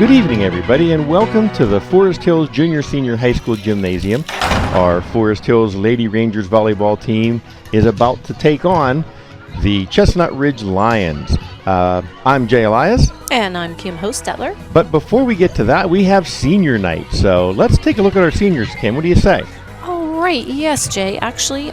Good evening, everybody, and welcome to the Forest Hills Junior Senior High School Gymnasium. Our Forest Hills Lady Rangers volleyball team is about to take on the Chestnut Ridge Lions. I'm Jay Elias. And I'm Kim Hostetler. But before we get to that, we have Senior Night. So let's take a look at our seniors, Kim. What do you say? Right, yes, Jay. Actually,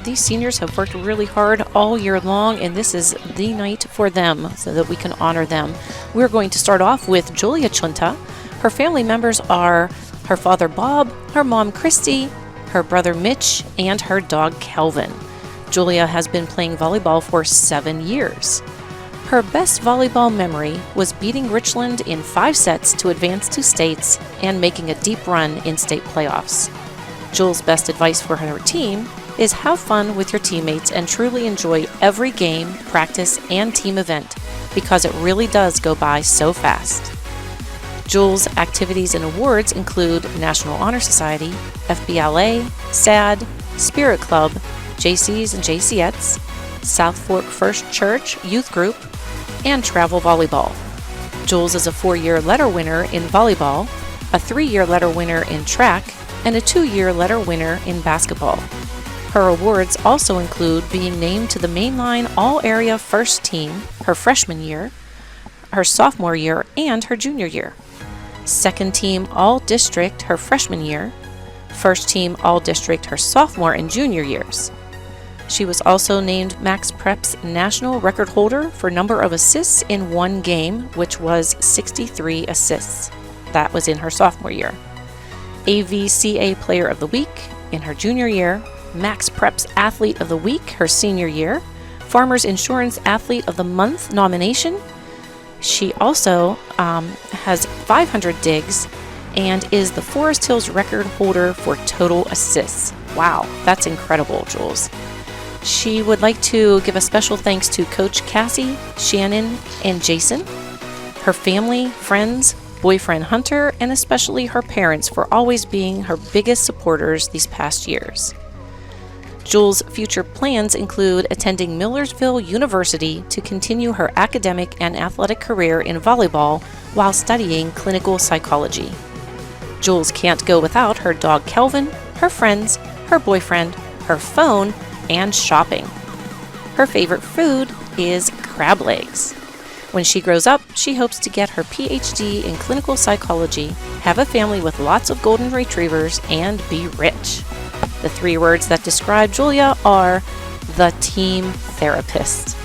these seniors have worked really hard all year long, and this is the night for them so that we can honor them. We're going to start off with Julia Chunta. Her family members are her father, Bob, her mom, Christy, her brother, Mitch, and her dog, Calvin. Julia has been playing volleyball for 7 years. Her best volleyball memory was beating Richland in 5 sets to advance to states and making a deep run in state playoffs. Jules' best advice for her team is have fun with your teammates and truly enjoy every game, practice, and team event because it really does go by so fast. Jules' activities and awards include National Honor Society, FBLA, SAD, Spirit Club, JCs and JCettes, South Fork First Church Youth Group, and Travel Volleyball. Jules is a 4-year letter winner in volleyball, a 3-year letter winner in track, and a 2-year letter winner in basketball. Her awards also include being named to the Mainline All-Area First Team her freshman year, her sophomore year, and her junior year. Second Team All-District her freshman year, First Team All-District her sophomore and junior years. She was also named Max Prep's national record holder for number of assists in one game, which was 63 assists. That was in her sophomore year. AVCA Player of the Week in her junior year, Max Prep's Athlete of the Week her senior year, Farmers Insurance Athlete of the Month nomination. She also has 500 digs and is the Forest Hills record holder for total assists. Wow, that's incredible, Jules. She would like to give a special thanks to Coach Cassie, Shannon, and Jason, her family, friends, boyfriend Hunter, and especially her parents for always being her biggest supporters these past years. Jules' future plans include attending Millersville University to continue her academic and athletic career in volleyball while studying clinical psychology. Jules can't go without her dog Calvin, her friends, her boyfriend, her phone, and shopping. Her favorite food is crab legs. When she grows up, she hopes to get her PhD in clinical psychology, have a family with lots of golden retrievers, and be rich. The 3 words that describe Julia are the team therapist.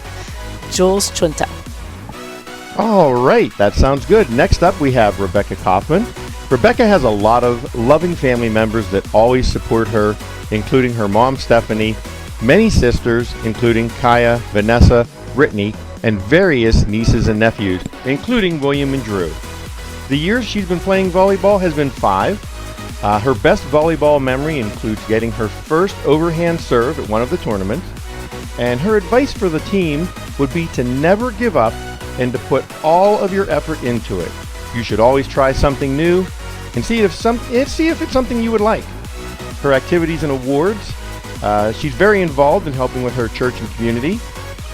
Jules Chunta. All right, that sounds good. Next up, we have Rebecca Kaufman. Rebecca has a lot of loving family members that always support her, including her mom, Stephanie, many sisters, including Kaya, Vanessa, Brittany, and various nieces and nephews, including William and Drew. The years she's been playing volleyball has been 5. Her best volleyball memory includes getting her first overhand serve at one of the tournaments, and her advice for the team would be to never give up and to put all of your effort into it. You should always try something new and see if it's something you would like. Her activities and awards, she's very involved in helping with her church and community.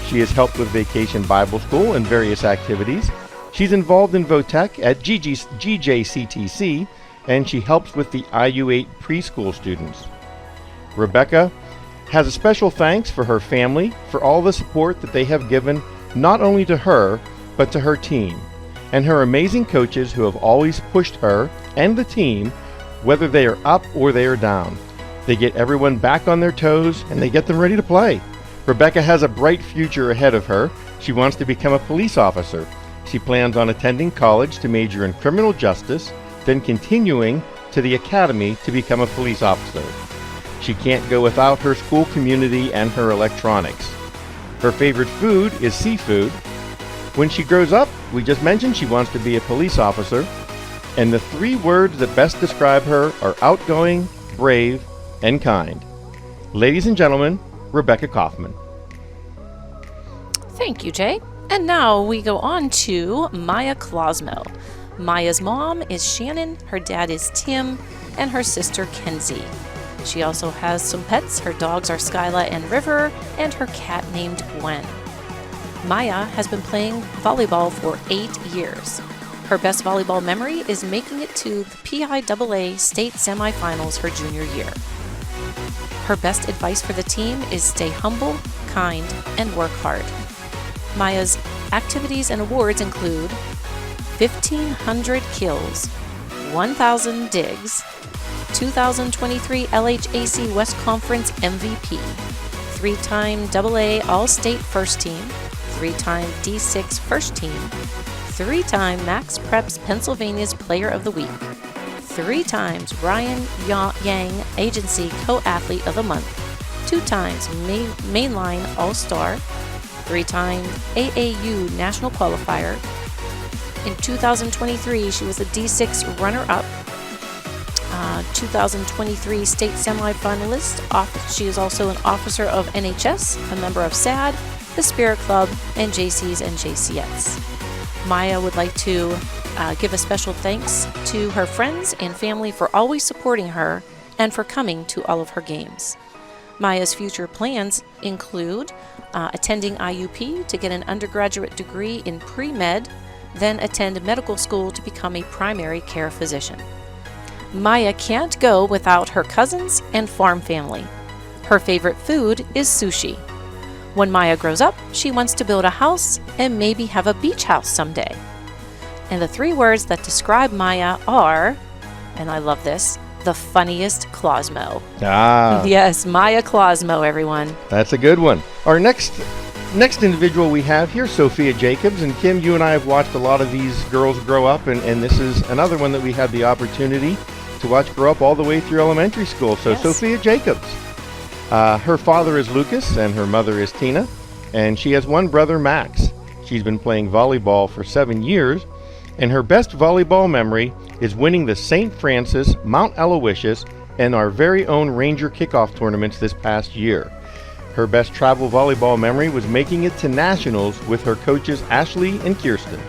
She has helped with Vacation Bible School and various activities. She's involved in VOTEC at GJCTC, and she helps with the IU8 preschool students. Rebecca has a special thanks for her family for all the support that they have given not only to her, but to her team, and her amazing coaches who have always pushed her and the team, whether they are up or they are down. They get everyone back on their toes, and they get them ready to play. Rebecca has a bright future ahead of her. She wants to become a police officer. She plans on attending college to major in criminal justice, then continuing to the academy to become a police officer. She can't go without her school community and her electronics. Her favorite food is seafood. When she grows up, we just mentioned she wants to be a police officer. And the 3 words that best describe her are outgoing, brave, and kind. Ladies and gentlemen, Rebecca Kaufman. Thank you, Jay. And now we go on to Maya Klosmel. Maya's mom is Shannon, her dad is Tim, and her sister Kenzie. She also has some pets. Her dogs are Skyla and River, and her cat named Gwen. Maya has been playing volleyball for 8 years. Her best volleyball memory is making it to the PIAA state semifinals her junior year. Her best advice for the team is stay humble, kind, and work hard. Maya's activities and awards include 1,500 kills, 1,000 digs, 2023 LHAC West Conference MVP, 3-time AA All-State First Team, 3-time D6 First Team, 3-time Max Preps Pennsylvania's Player of the Week, 3 times Ryan Yang Agency Co-Athlete of the Month, 2 times Mainline All-Star, 3-time AAU National Qualifier. In 2023, she was a D6 runner-up, 2023 state semifinalist. She is also an officer of NHS, a member of SAD, the Spirit Club, and JCs and JCS. Maya would like to give a special thanks to her friends and family for always supporting her and for coming to all of her games. Maya's future plans include attending IUP to get an undergraduate degree in pre-med, then attend medical school to become a primary care physician. Maya can't go without her cousins and farm family. Her favorite food is sushi. When Maya grows up, she wants to build a house and maybe have a beach house someday. And the 3 words that describe Maya are, and I love this, the funniest Clausmo. Yes, Maya Clausmo, everyone. That's a good one. Our next individual we have here, Sophia Jacobs. And Kim, you and I have watched a lot of these girls grow up, and this is another one that we had the opportunity to watch grow up all the way through elementary school. So yes. Sophia Jacobs. Her father is Lucas, and her mother is Tina, and she has one brother, Max. She's been playing volleyball for 7 years, and her best volleyball memory is winning the St. Francis, Mount Aloysius, and our very own Ranger kickoff tournaments this past year. Her best travel volleyball memory was making it to nationals with her coaches Ashley and Kirsten.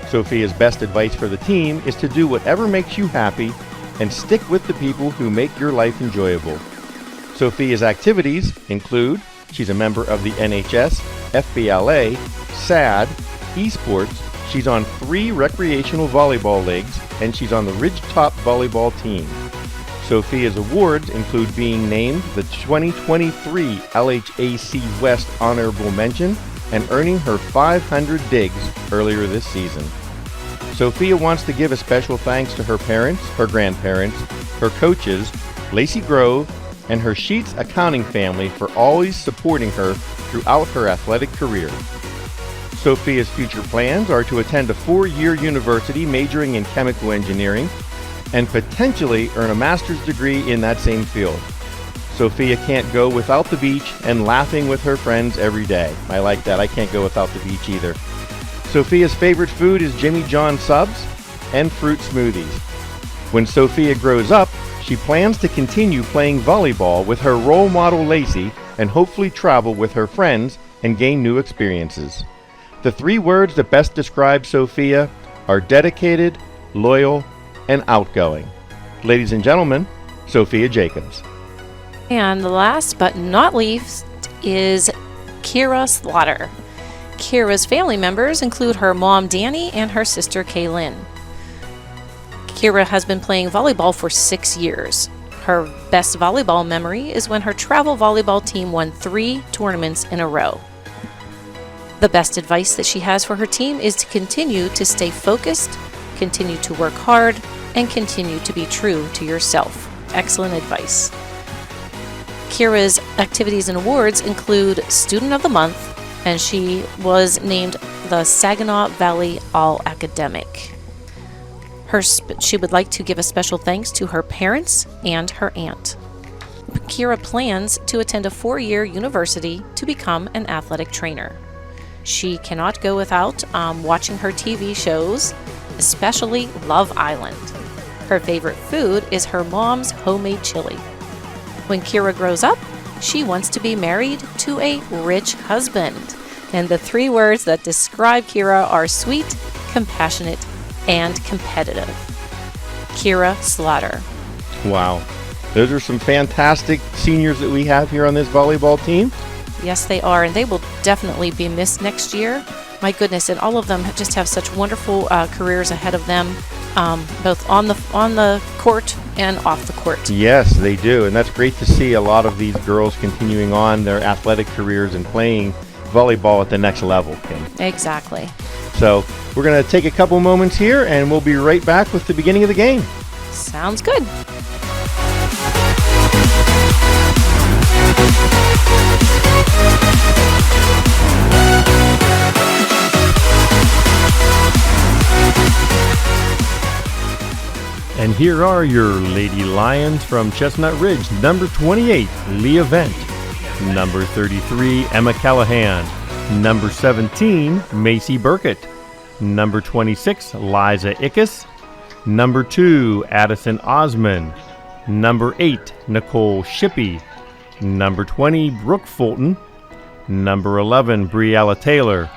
Sophia's best advice for the team is to do whatever makes you happy and stick with the people who make your life enjoyable. Sophia's activities include she's a member of the NHS, FBLA, SAD, Esports. She's on 3 recreational volleyball leagues, and she's on the Ridgetop volleyball team. Sophia's awards include being named the 2023 LHAC West Honorable Mention and earning her 500 digs earlier this season. Sophia wants to give a special thanks to her parents, her grandparents, her coaches, Lacey Grove, and her Sheets accounting family for always supporting her throughout her athletic career. Sophia's future plans are to attend a 4-year university majoring in chemical engineering and potentially earn a master's degree in that same field. Sophia can't go without the beach and laughing with her friends every day. I like that. I can't go without the beach either. Sophia's favorite food is Jimmy John subs and fruit smoothies. When Sophia grows up, she plans to continue playing volleyball with her role model Lacey and hopefully travel with her friends and gain new experiences. The 3 words that best describe Sophia are dedicated, loyal, and outgoing. Ladies and gentlemen, Sophia Jacobs. And last but not least is Kira Slaughter. Kira's family members include her mom, Danny, and her sister, Kaylin. Kira has been playing volleyball for 6 years. Her best volleyball memory is when her travel volleyball team won 3 tournaments in a row. The best advice that she has for her team is to continue to stay focused, continue to work hard, and continue to be true to yourself. Excellent advice. Kira's activities and awards include Student of the Month, and she was named the Saginaw Valley All-Academic. She would like to give a special thanks to her parents and her aunt. Kira plans to attend a 4-year university to become an athletic trainer. She cannot go without watching her TV shows, especially Love Island. Her favorite food is her mom's homemade chili. When Kira grows up, she wants to be married to a rich husband. And the 3 words that describe Kira are sweet, compassionate, and competitive. Kira Slaughter. Wow. Those are some fantastic seniors that we have here on this volleyball team. Yes, they are, and they will definitely be missed next year. My goodness, and all of them just have such wonderful careers ahead of them, both on the court and off the court. Yes, they do, and that's great to see a lot of these girls continuing on their athletic careers and playing volleyball at the next level, Kim. Exactly. So we're going to take a couple moments here, and we'll be right back with the beginning of the game. Sounds good. And here are your Lady Lions from Chestnut Ridge. Number 28, Leah Vent. Number 33, Emma Callahan. Number 17, Macy Burkett. Number 26, Liza Ickes. Number 2, Addison Osman. Number 8, Nicole Shippey. Number 20, Brooke Fulton. Number 11, Briella Taylor.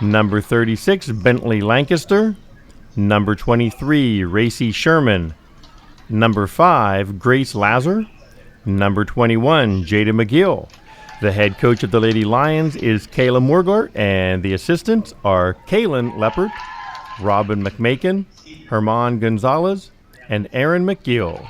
Number 36, Bentley Lancaster. Number 23, Racy Sherman. Number 5, Grace Lazar. Number 21, Jada McGill. The head coach of the Lady Lions is Kayla Morgart, and the assistants are Kaylin Leppert, Robin McMakin, Herman Gonzalez, and Aaron McGill.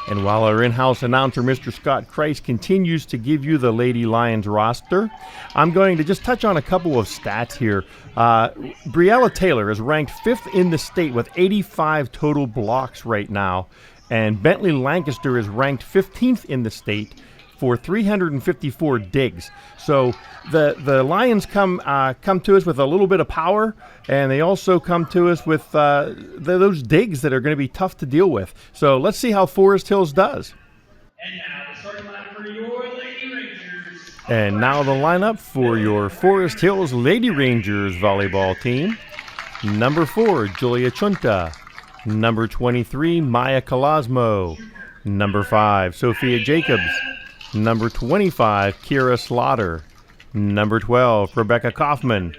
And while our in-house announcer, Mr. Scott Kreis, continues to give you the Lady Lions roster, I'm going to just touch on a couple of stats here. Briella Taylor is ranked 5th in the state with 85 total blocks right now, and Bentley Lancaster is ranked 15th in the state for 354 digs. So the Lions come to us with a little bit of power, and they also come to us with those digs that are going to be tough to deal with. So let's see how Forest Hills does. And now the starting lineup for your Lady Rangers. And now the lineup for your Forest Hills Lady Rangers volleyball team. Number 4, Julia Chunta. Number 23, Maya Colasmo. Number 5, Sophia Jacobs. Number 25, Kira Slaughter. Number 12, Rebecca Kaufman.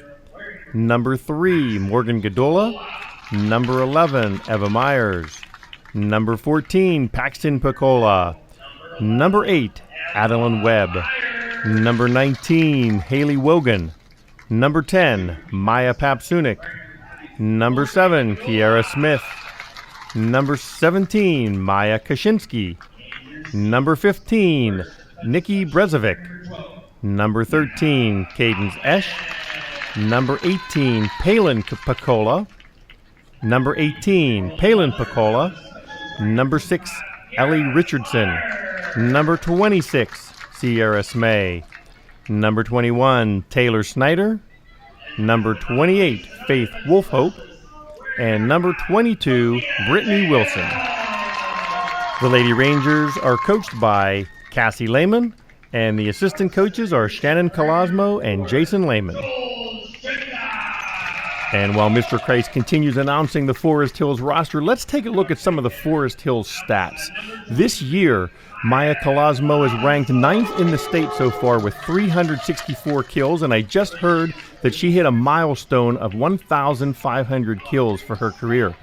Number 3, Morgan Gadola. Number 11, Eva Myers. Number 14, Paxton Picola. Number 8, Adeline Webb. Number 19, Haley Wogan. Number 10, Maya Papsunik. Number 7, Kiara Smith. Number 17, Maya Kaczynski. Number 15, Nikki Brezovic. Number 13, Cadence Esch. Number 18, Palin Picola. Number 18, Palin Picola. Number 6, Ellie Richardson. Number 26, Sierra Smay. Number 21, Taylor Snyder. Number 28, Faith Wolfhope. And number 22, Brittany Wilson. The Lady Rangers are coached by Cassie Lehman, and the assistant coaches are Shannon Colasmo and Jason Lehman. And while Mr. Kreis continues announcing the Forest Hills roster, let's take a look at some of the Forest Hills stats. This year, Maya Colasmo is ranked 9th in the state so far with 364 kills, and I just heard that she hit a milestone of 1,500 kills for her career.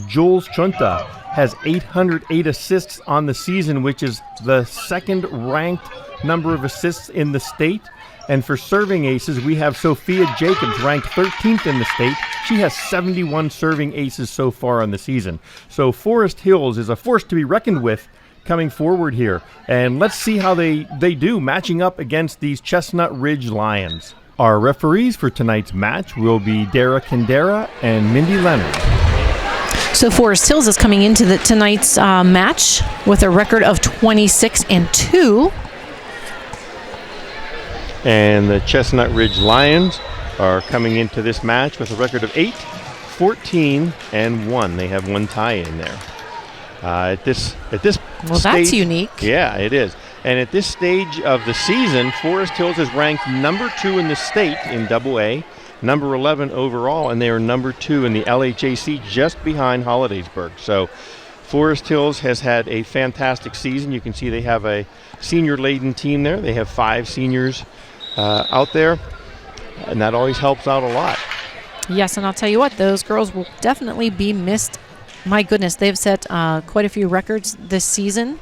Jules Chunta has 808 assists on the season, which is the second-ranked number of assists in the state. And for serving aces, we have Sophia Jacobs ranked 13th in the state. She has 71 serving aces so far on the season. So Forest Hills is a force to be reckoned with coming forward here. And let's see how they do matching up against these Chestnut Ridge Lions. Our referees for tonight's match will be Dara Kendera and Mindy Leonard. So Forest Hills is coming into tonight's match with a record of 26-2. And the Chestnut Ridge Lions are coming into this match with a record of 8-14-1. They have one tie in there. At this stage, That's unique. Yeah, it is. And at this stage of the season, Forest Hills is ranked number 2 in the state in AA, number 11 overall, and they are number 2 in the LHAC, just behind Hollidaysburg. So Forest Hills has had a fantastic season. You can see they have a senior-laden team there. They have 5 seniors out there, and that always helps out a lot. Yes, and I'll tell you what, those girls will definitely be missed. My goodness, they've set quite a few records this season,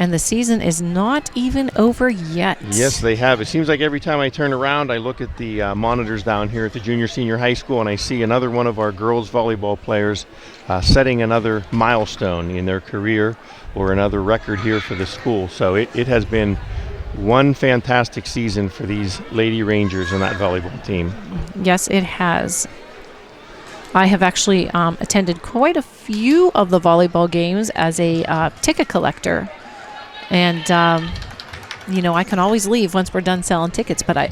And the season is not even over yet. Yes, they have. It seems like every time I turn around, I look at the monitors down here at the junior senior high school, and I see another one of our girls volleyball players setting another milestone in their career or another record here for the school. So it has been one fantastic season for these Lady Rangers and that volleyball team. Yes, it has. I have actually attended quite a few of the volleyball games as a ticket collector. And, I can always leave once we're done selling tickets, but I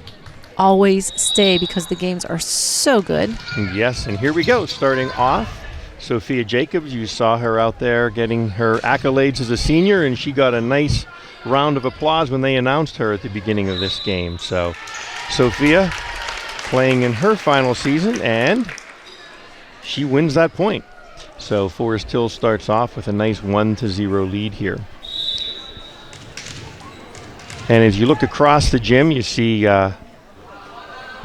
always stay because the games are so good. Yes, and here we go. Starting off, Sophia Jacobs. You saw her out there getting her accolades as a senior, and she got a nice round of applause when they announced her at the beginning of this game. So Sophia playing in her final season, and she wins that point. So Forest Hill starts off with a nice 1-0 lead here. And as you look across the gym, you see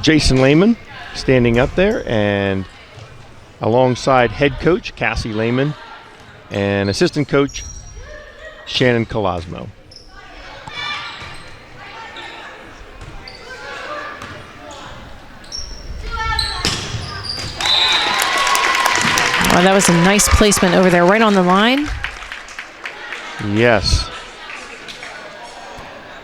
Jason Lehman standing up there, and alongside head coach Cassie Lehman and assistant coach Shannon Colasmo. Wow, that was a nice placement over there, right on the line. Yes.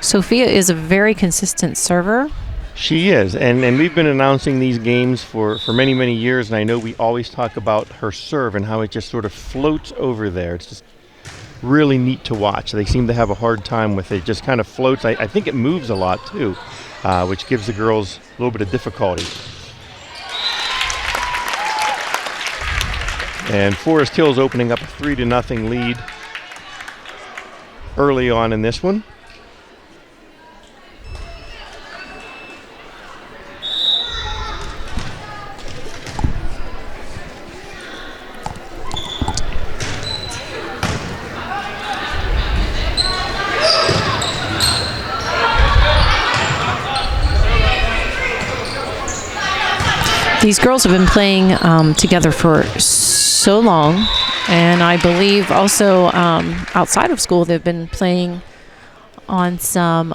Sophia is a very consistent server. She is, and we've been announcing these games for many, many years, and I know we always talk about her serve and how it just sort of floats over there. It's just really neat to watch. They seem to have a hard time with it. It just kind of floats. I think it moves a lot, too, which gives the girls a little bit of difficulty. And Forest Hill's opening up a 3-0 lead early on in this one. These girls have been playing together for so long, and I believe also outside of school they've been playing on some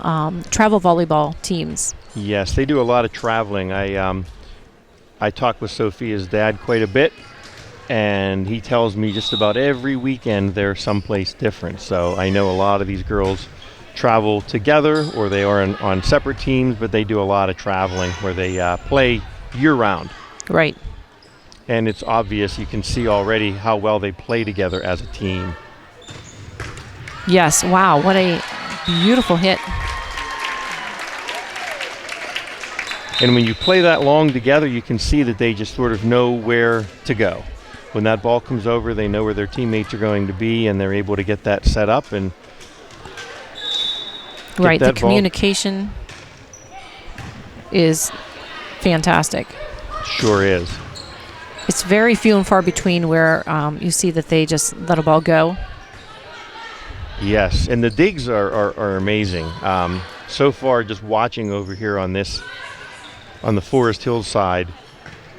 travel volleyball teams. Yes, they do a lot of traveling. I talk with Sophia's dad quite a bit, and he tells me just about every weekend they're someplace different. So I know a lot of these girls travel together, or they are on separate teams, but they do a lot of traveling where they play year-round. Right. And it's obvious, you can see already how well they play together as a team. Yes, wow, what a beautiful hit. And when you play that long together, you can see that they just sort of know where to go. When that ball comes over, they know where their teammates are going to be, and they're able to get that set up and right, the communication is fantastic. Sure is. It's very few and far between where you see that they just let a ball go. Yes, and the digs are amazing. So far, just watching over here on the Forest Hill side,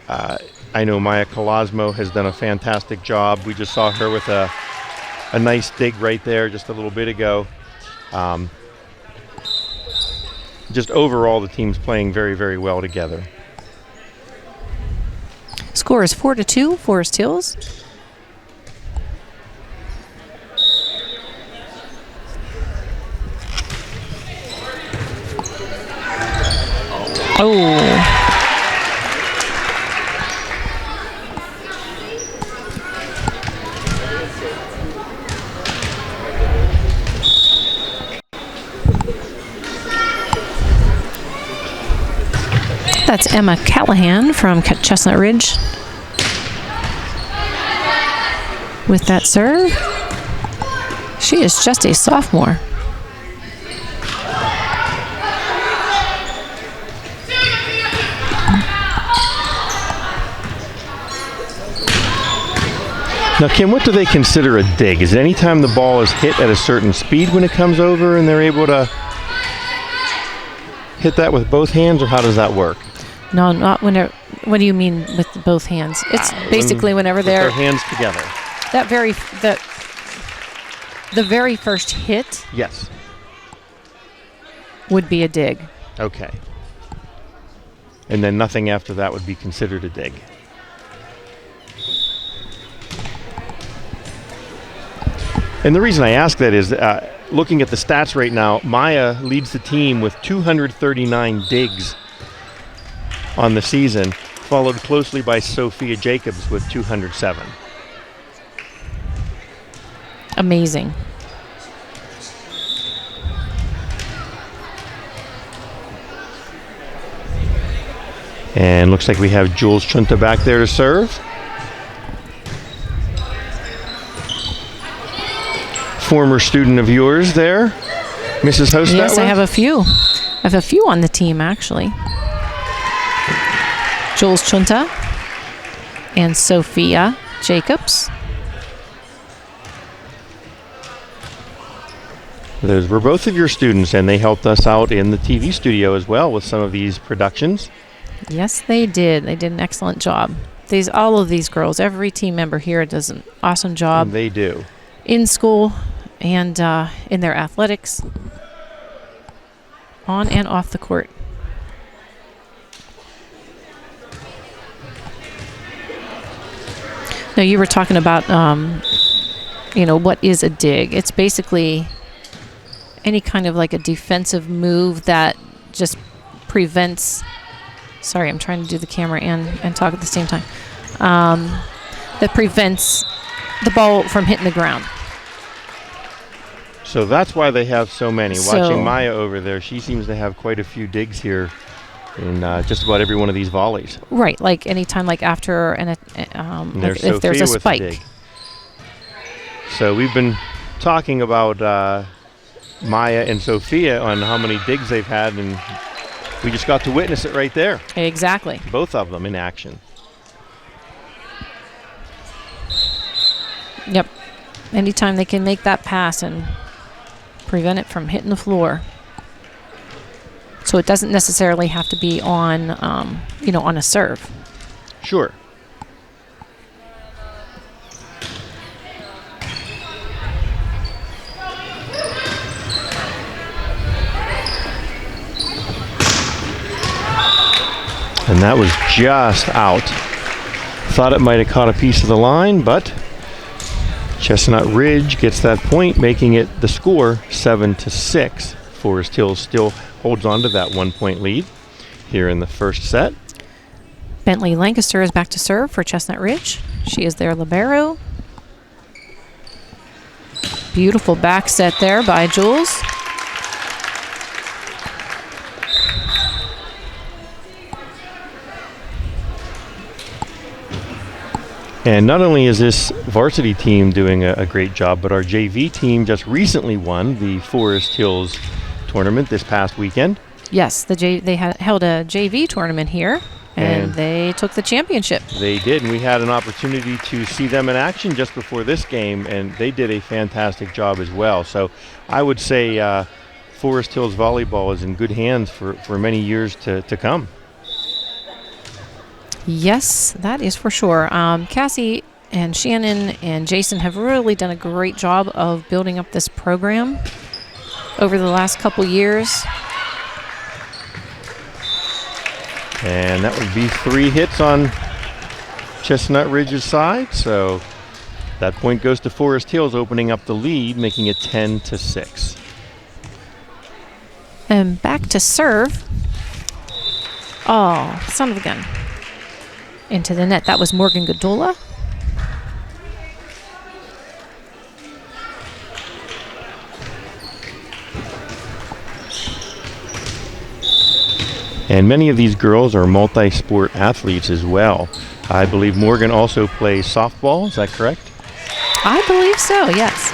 I know Maya Colasmo has done a fantastic job. We just saw her with a nice dig right there just a little bit ago. Just overall, the team's playing very, very well together. Score is 4-2, Forest Hills. Oh. That's Emma Callahan from Chestnut Ridge with that serve. She is just a sophomore. Now, Kim, what do they consider a dig? Is it any time the ball is hit at a certain speed when it comes over and they're able to hit that with both hands, or how does that work? No, not whenever. What do you mean with both hands? It's basically whenever their hands together. The very first hit Yes. would be a dig. Okay. And then nothing after that would be considered a dig. And the reason I ask that is, looking at the stats right now, Maya leads the team with 239 digs on the season, followed closely by Sophia Jacobs with 207. Amazing. And looks like we have Jules Chunta back there to serve. Former student of yours there, Mrs. Hostadler? Yes, I have a few. I have a few on the team, actually. Jules Chunta and Sophia Jacobs. Those were both of your students, and they helped us out in the TV studio as well with some of these productions. Yes, they did. They did an excellent job. All of these girls, every team member here does an awesome job. And they do. In school and in their athletics, on and off the court. Now, you were talking about, what is a dig? It's basically any kind of like a defensive move that just prevents. Sorry, I'm trying to do the camera and talk at the same time. That prevents the ball from hitting the ground. So that's why they have so many. So- Watching Maya over there, she seems to have quite a few digs here in just about every one of these volleys. Right, like anytime, like after And there's if there's Sophia a with spike. dig. So we've been talking about Maya and Sophia on how many digs they've had, and we just got to witness it right there. Exactly. Both of them in action. Yep. Anytime they can make that pass and prevent it from hitting the floor. So it doesn't necessarily have to be on, on a serve. Sure. And that was just out. Thought it might have caught a piece of the line, but Chestnut Ridge gets that point, making it the score 7-6. Forest Hills still holds on to that 1-point lead here in the first set. Bentley Lancaster is back to serve for Chestnut Ridge. She is their libero. Beautiful back set there by Jules. And not only is this varsity team doing a great job, but our JV team just recently won the Forest Hills tournament this past weekend. Yes, they held a JV tournament here, and And they took the championship. They did, and we had an opportunity to see them in action just before this game, and they did a fantastic job as well. So I would say Forest Hills volleyball is in good hands for many years to come. Yes, that is for sure. Cassie and Shannon and Jason have really done a great job of building up this program over the last couple years. And that would be 3 hits on Chestnut Ridge's side. So that point goes to Forest Hills, opening up the lead, making it 10-6. And back to serve. Oh, son of a gun. Into the net. That was Morgan Godola. And many of these girls are multi-sport athletes as well. I believe Morgan also plays softball. Is that correct? I believe so, yes.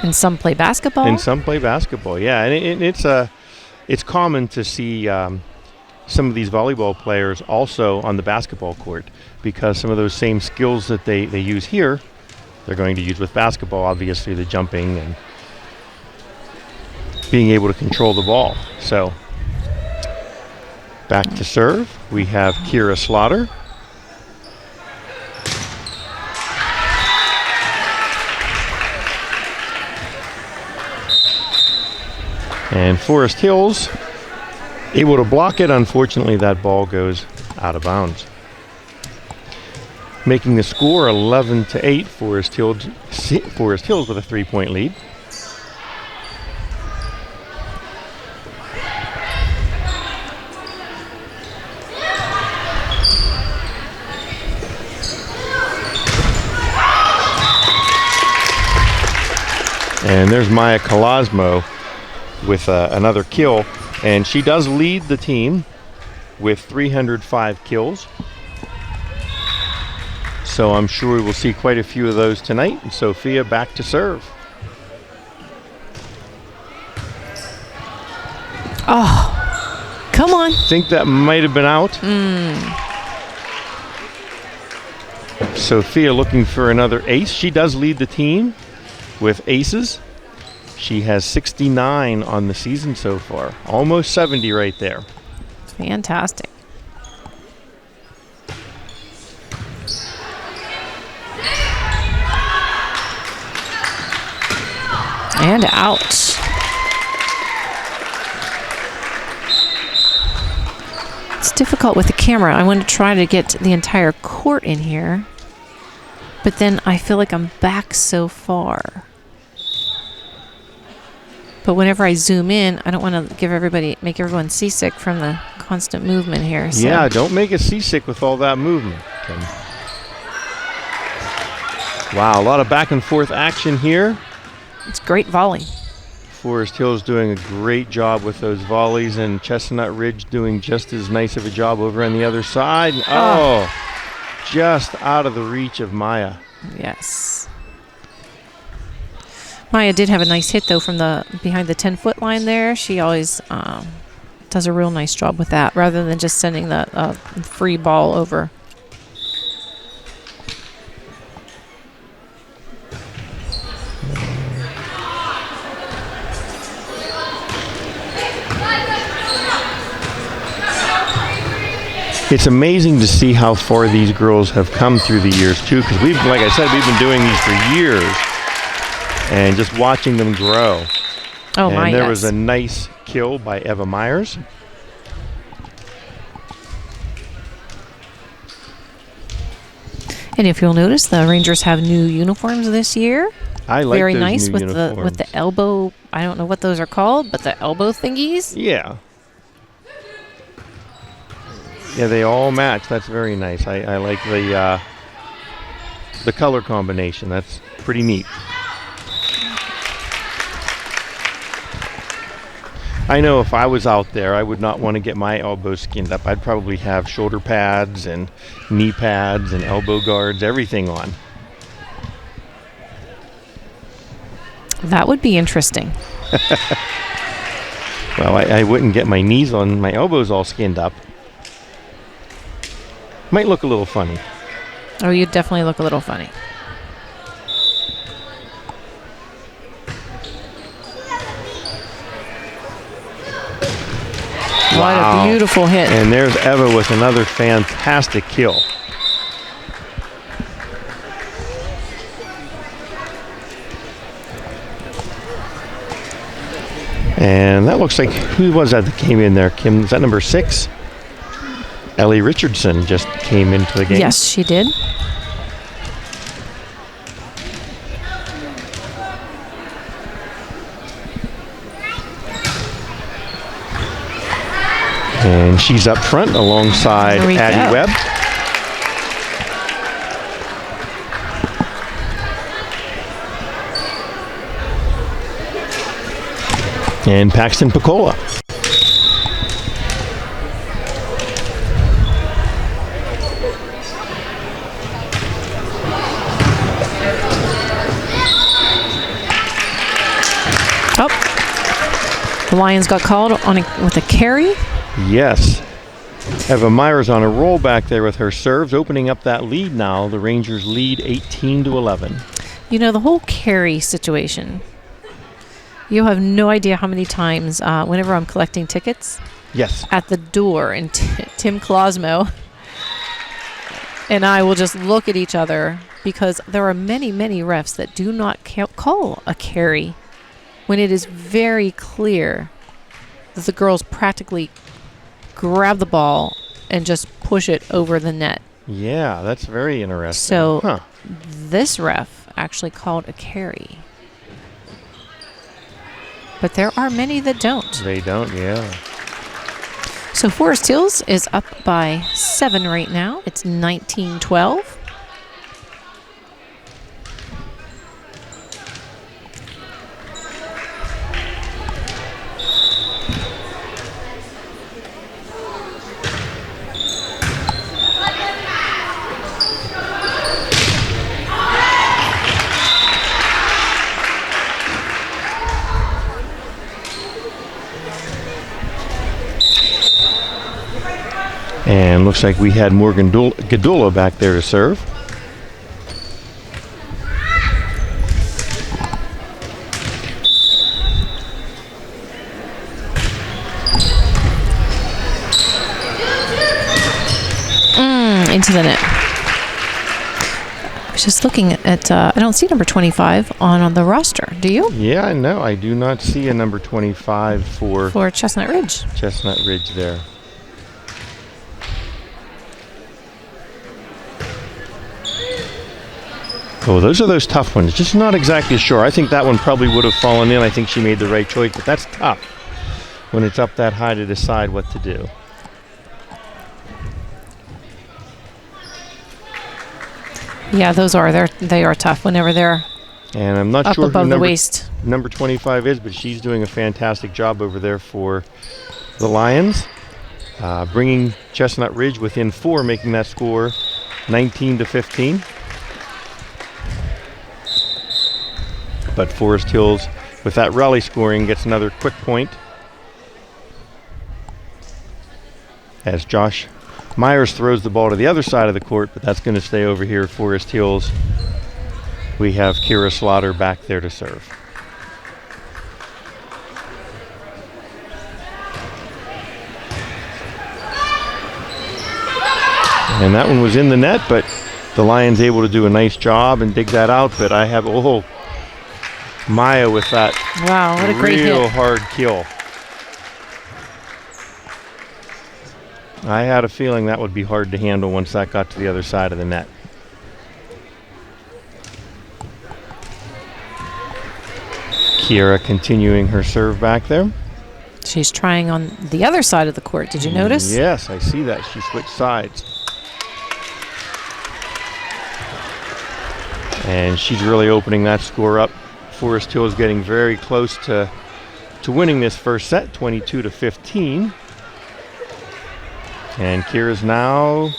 And some play basketball. And some play basketball, yeah. And it's common to see some of these volleyball players also on the basketball court, because some of those same skills that they use here, they're going to use with basketball, obviously the jumping and being able to control the ball. So back to serve, we have Kira Slaughter. And Forest Hills able to block it. Unfortunately, that ball goes out of bounds. Making the score 11-8. Forest Hills with a 3-point lead. And there's Maya Colasmo with another kill. And she does lead the team with 305 kills. So I'm sure we will see quite a few of those tonight. And Sophia back to serve. Oh, come on. Think that might have been out. Sophia looking for another ace. She does lead the team with aces. She has 69 on the season so far. Almost 70 right there. Fantastic. And out. It's difficult with the camera. I want to try to get the entire court in here, but then I feel like I'm back so far. But whenever I zoom in, I don't want to make everyone seasick from the constant movement here. So. Yeah, don't make us seasick with all that movement, Kim. Wow, a lot of back and forth action here. It's great volley. Forest Hills doing a great job with those volleys, and Chestnut Ridge doing just as nice of a job over on the other side. Oh, just out of the reach of Maya. Yes. Maya did have a nice hit, though, from behind the 10-foot line there. She always does a real nice job with that, rather than just sending the free ball over. It's amazing to see how far these girls have come through the years, too, because like I said, we've been doing these for years. And just watching them grow. Oh, my, and there was a nice kill by Eva Myers. And if you'll notice, the Rangers have new uniforms this year. I like very those nice new with uniforms. the elbow. I don't know what those are called, but the elbow thingies. Yeah. Yeah, they all match. That's very nice. I like the color combination. That's pretty neat. I know if I was out there, I would not want to get my elbows skinned up. I'd probably have shoulder pads and knee pads and elbow guards, everything on. That would be interesting. Well, I wouldn't get my knees on, my elbows all skinned up. Might look a little funny. Oh, you'd definitely look a little funny. Wow. What a beautiful hit. And there's Eva with another fantastic kill. And that looks like, who was that came in there, Kim? Is that number 6? Ellie Richardson just came into the game. Yes, she did. And she's up front alongside Addie Webb. And Paxton Picola. Oh, the Lions got called on with a carry. Yes. Eva Myers on a roll back there with her serves, opening up that lead now. The Rangers lead 18-11. You know, the whole carry situation, you have no idea how many times, whenever I'm collecting tickets, yes, at the door, and Tim Clausmo and I will just look at each other, because there are many, many refs that do not call a carry when it is very clear the girls practically grab the ball and just push it over the net. Yeah, that's very interesting. So this ref actually called a carry. But there are many that don't. They don't, yeah. So Forest Hills is up by 7 right now. It's 19-12. And looks like we had Morgan Gadula back there to serve. Into the net. I was just looking at, I don't see number 25 on the roster. Do you? Yeah, no, I do not see a number 25 For Chestnut Ridge. Chestnut Ridge there. Oh, those are those tough ones. Just not exactly sure. I think that one probably would have fallen in. I think she made the right choice, but that's tough when it's up that high to decide what to do. Yeah, they are tough whenever they're And I'm not up sure above who the waist. number 25 is, but she's doing a fantastic job over there for the Lions, bringing Chestnut Ridge within 4, making that score 19-15. But Forest Hills, with that rally scoring, gets another quick point. As Josh Myers throws the ball to the other side of the court, but that's going to stay over here, Forest Hills. We have Kira Slaughter back there to serve. And that one was in the net, but the Lions able to do a nice job and dig that out. But I have, Maya with that Wow, what a great real hit. hard kill. I had a feeling that would be hard to handle once that got to the other side of the net. Kira continuing her serve back there. She's trying on the other side of the court. Did you notice? Yes, I see that. She switched sides. And she's really opening that score up. Forest Hill is getting very close to winning this first set, 22-15. And Kira's now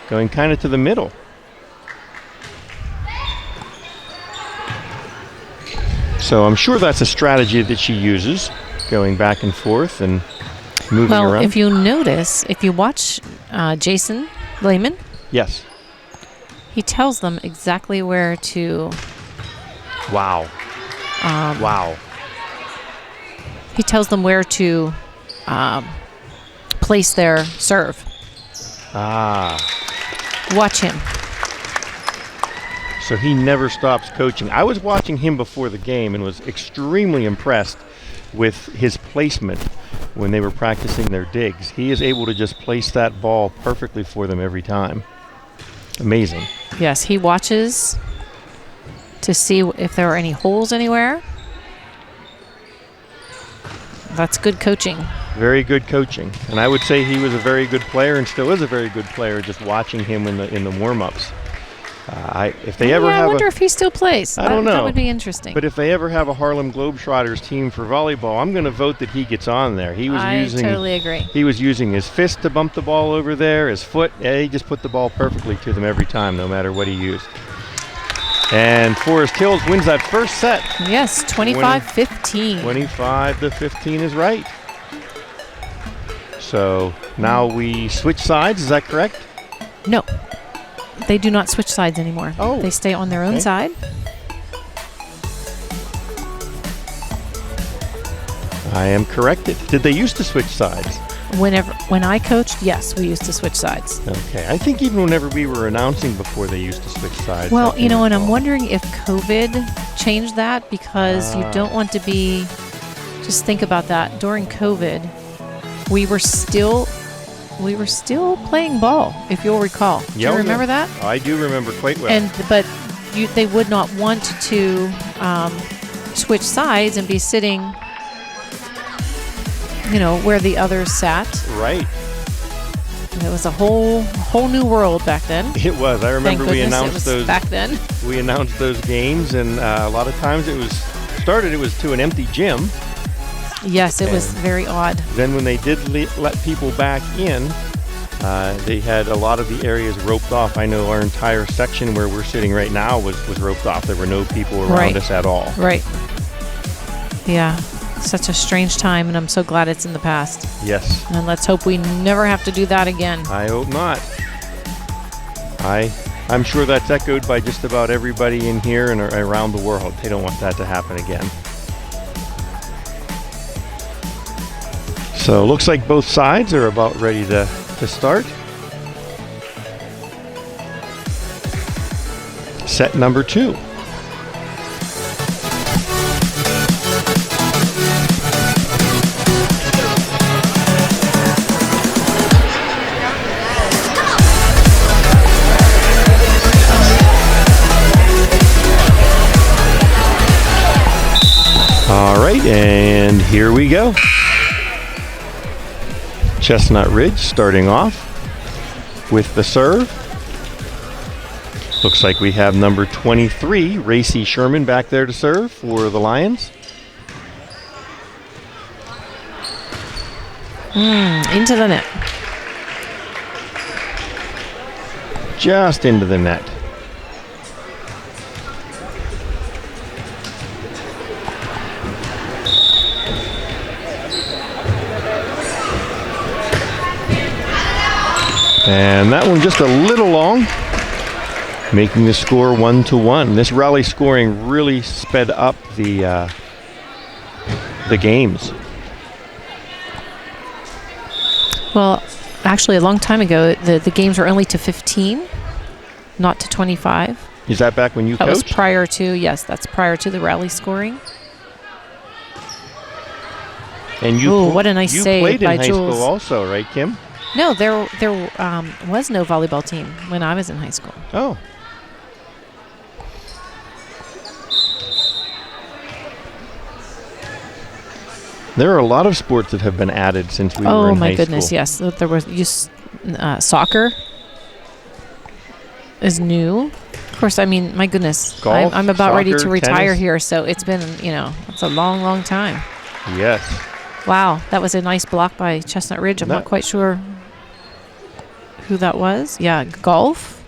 going kind of to the middle. So I'm sure that's a strategy that she uses, going back and forth and moving around. Well, if you notice, if you watch Jason Lehman, Yes. he tells them exactly where to. Wow. Wow. He tells them where to place their serve. Watch him. So he never stops coaching. I was watching him before the game and was extremely impressed with his placement when they were practicing their digs. He is able to just place that ball perfectly for them every time. Amazing. Yes, he watches to see if there are any holes anywhere. That's good coaching. Very good coaching. And I would say he was a very good player and still is a very good player, just watching him in the warm-ups. If they ever have I wonder if he still plays. I don't know. That would be interesting. But if they ever have a Harlem Globetrotters team for volleyball, I'm going to vote that he gets on there. I totally agree. He was using his fist to bump the ball over there, his foot. He just put the ball perfectly to them every time, no matter what he used. And Forest Hills wins that first set. Yes, 25-15. 25-15 is right. So now we switch sides, is that correct? No. They do not switch sides anymore. Oh, they stay on their own side. I am corrected. Did they used to switch sides? When I coached, yes, we used to switch sides. Okay. I think even whenever we were announcing before, they used to switch sides. Well, and I'm wondering if COVID changed that, because you don't want to be Just think about that. During COVID, we were still playing ball, if you'll recall. Do you remember that? I do remember quite well. But they would not want to switch sides and be sitting, where the others sat. Right. And it was a whole new world back then. It was. I remember we announced those back then. We announced those games, and a lot of times it was to an empty gym. Yes, it was very odd. Then when they did let people back in, they had a lot of the areas roped off. I know our entire section where we're sitting right now was roped off. There were no people around us at all. Right. Yeah. Such a strange time, and I'm so glad it's in the past. Yes. And let's hope we never have to do that again. I hope not. I'm sure that's echoed by just about everybody in here and around the world. They don't want that to happen again. So it looks like both sides are about ready to start. Set number 2. All right, and here we go. Chestnut Ridge starting off with the serve. Looks like we have number 23, Racy Sherman, back there to serve for the Lions. Into the net. Just into the net. And that one just a little long, making the score 1-1. This rally scoring really sped up the games. Well, actually, a long time ago, the games were only to 15, not to 25. Is that back when you coached? That was prior to, yes, that's prior to the rally scoring. And what a nice save played by in high Jules. school also, right, Kim? No, there was no volleyball team when I was in high school. Oh. There are a lot of sports that have been added since we were in high school. Oh, my goodness, yes. There was soccer is new. Of course, I mean, my goodness. Golf, I'm about ready soccer, to retire tennis. here, so it's been, it's a long, long time. Yes. Wow, that was a nice block by Chestnut Ridge. I'm not quite sure who that was. Yeah, golf.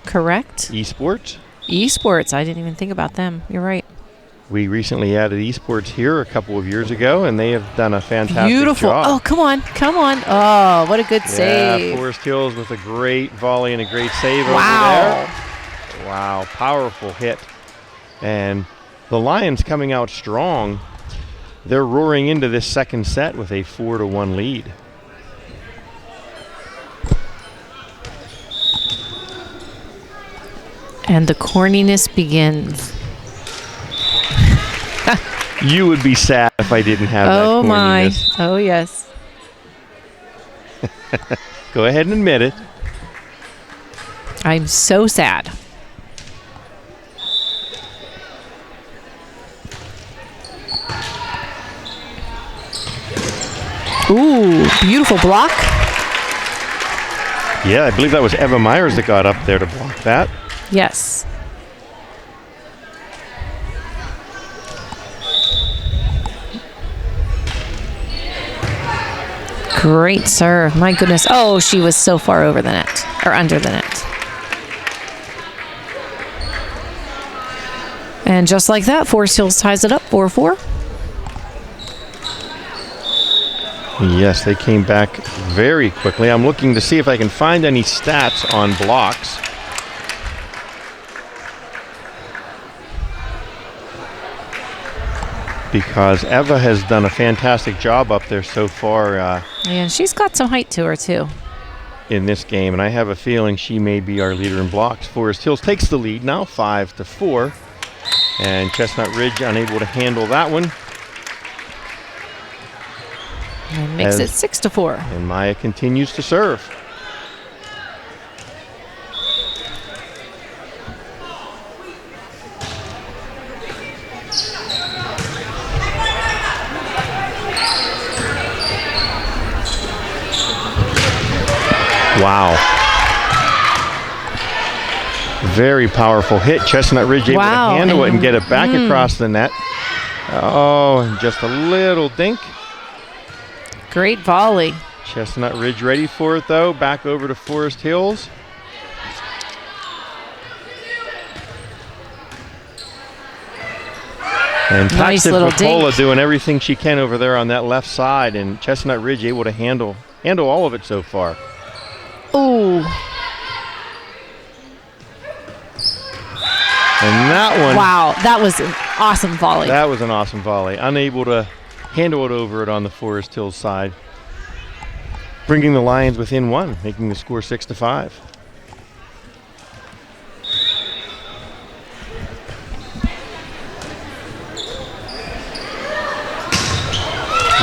Correct. Esports. Esports. I didn't even think about them. You're right. We recently added esports here a couple of years ago, and they have done a fantastic Beautiful. job. Oh, come on. Come on. Oh, what a good save. Yeah, Forest Hills with a great volley and a great save over Wow. there. Wow, powerful hit. And the Lions coming out strong. They're roaring into this second set with a 4-1 lead. And the corniness begins. You would be sad if I didn't have that Oh, my. corniness. Oh, yes. Go ahead and admit it. I'm so sad. Ooh, beautiful block. Yeah, I believe that was Eva Myers that got up there to block that. Yes. Great serve. My goodness. Oh, she was so far over the net, or under the net. And just like that, Forest Hills ties it up 4-4. Yes, they came back very quickly. I'm looking to see if I can find any stats on blocks. Because Eva has done a fantastic job up there so far And she's got some height to her, too. in this game, and I have a feeling she may be our leader in blocks. Forest Hills takes the lead now, 5-4, and Chestnut Ridge unable to handle that one. And makes it 6-4. And Maya continues to serve. Wow. Very powerful hit. Chestnut Ridge able to handle it and get it back across the net. Oh, and just a little dink. Great volley. Chestnut Ridge ready for it, though. Back over to Forest Hills. And Nice Paxton little Vapola dink. doing everything she can over there on that left side, and Chestnut Ridge able to handle all of it so far. Ooh. And that one. Wow, that was an awesome volley. That was an awesome volley. Unable to handle it over it on the Forest Hills side. Bringing the Lions within one, making the score 6-5.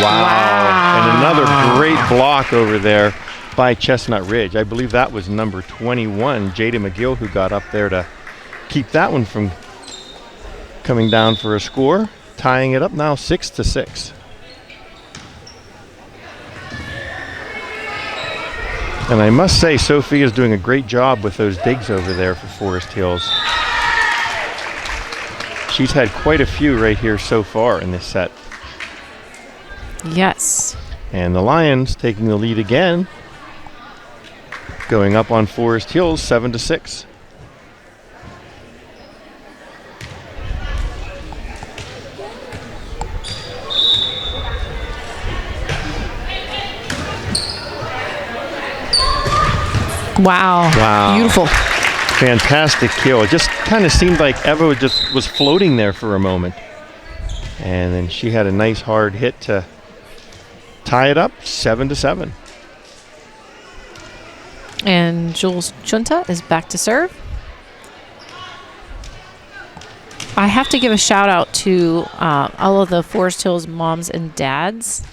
Wow. And another great block over there by Chestnut Ridge. I believe that was number 21, Jada McGill, who got up there to keep that one from coming down for a score. Tying it up now 6-6. And I must say, Sophia's doing a great job with those digs over there for Forest Hills. She's had quite a few right here so far in this set. Yes. And the Lions taking the lead again, going up on Forest Hills 7-6. Wow. Wow. Beautiful. Fantastic kill. It just kind of seemed like Eva just was floating there for a moment. And then she had a nice hard hit to tie it up 7-7. And Jules Chunta is back to serve. I have to give a shout out to all of the Forest Hills moms and dads.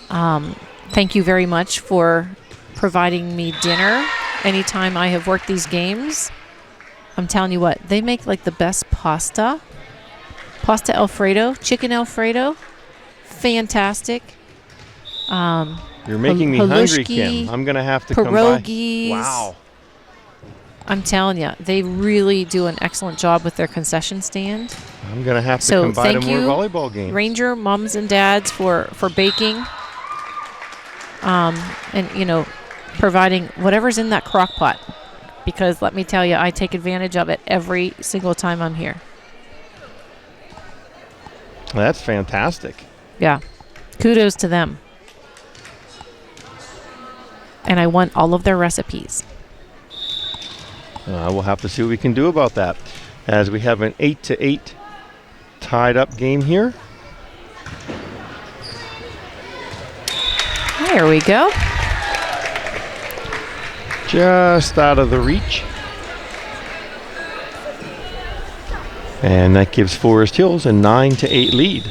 Thank you very much for providing me dinner anytime I have worked these games. I'm telling you what, they make like the best pasta Alfredo, chicken Alfredo, fantastic. You're making me hungry, Kim. I'm gonna have to come by. Pierogies. Wow. I'm telling you, they really do an excellent job with their concession stand. I'm gonna have to So come by to thank more you, volleyball games. Ranger moms and dads for baking, and providing whatever's in that crock pot, because let me tell you, I take advantage of it every single time I'm here. That's fantastic. Yeah, kudos to them. And I want all of their recipes. We'll have to see what we can do about that, as we have an 8-8 tied up game here. There we go. Just out of the reach. And that gives Forest Hills a 9-8 lead.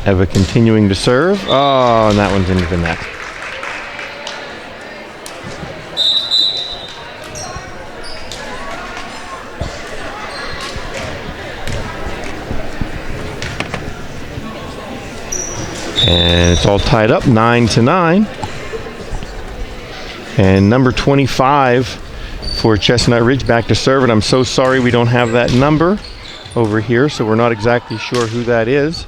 Eva continuing to serve. Oh, and that one's into the net. And it's all tied up 9-9. And number 25 for Chestnut Ridge back to serve. And I'm so sorry we don't have that number over here, so we're not exactly sure who that is.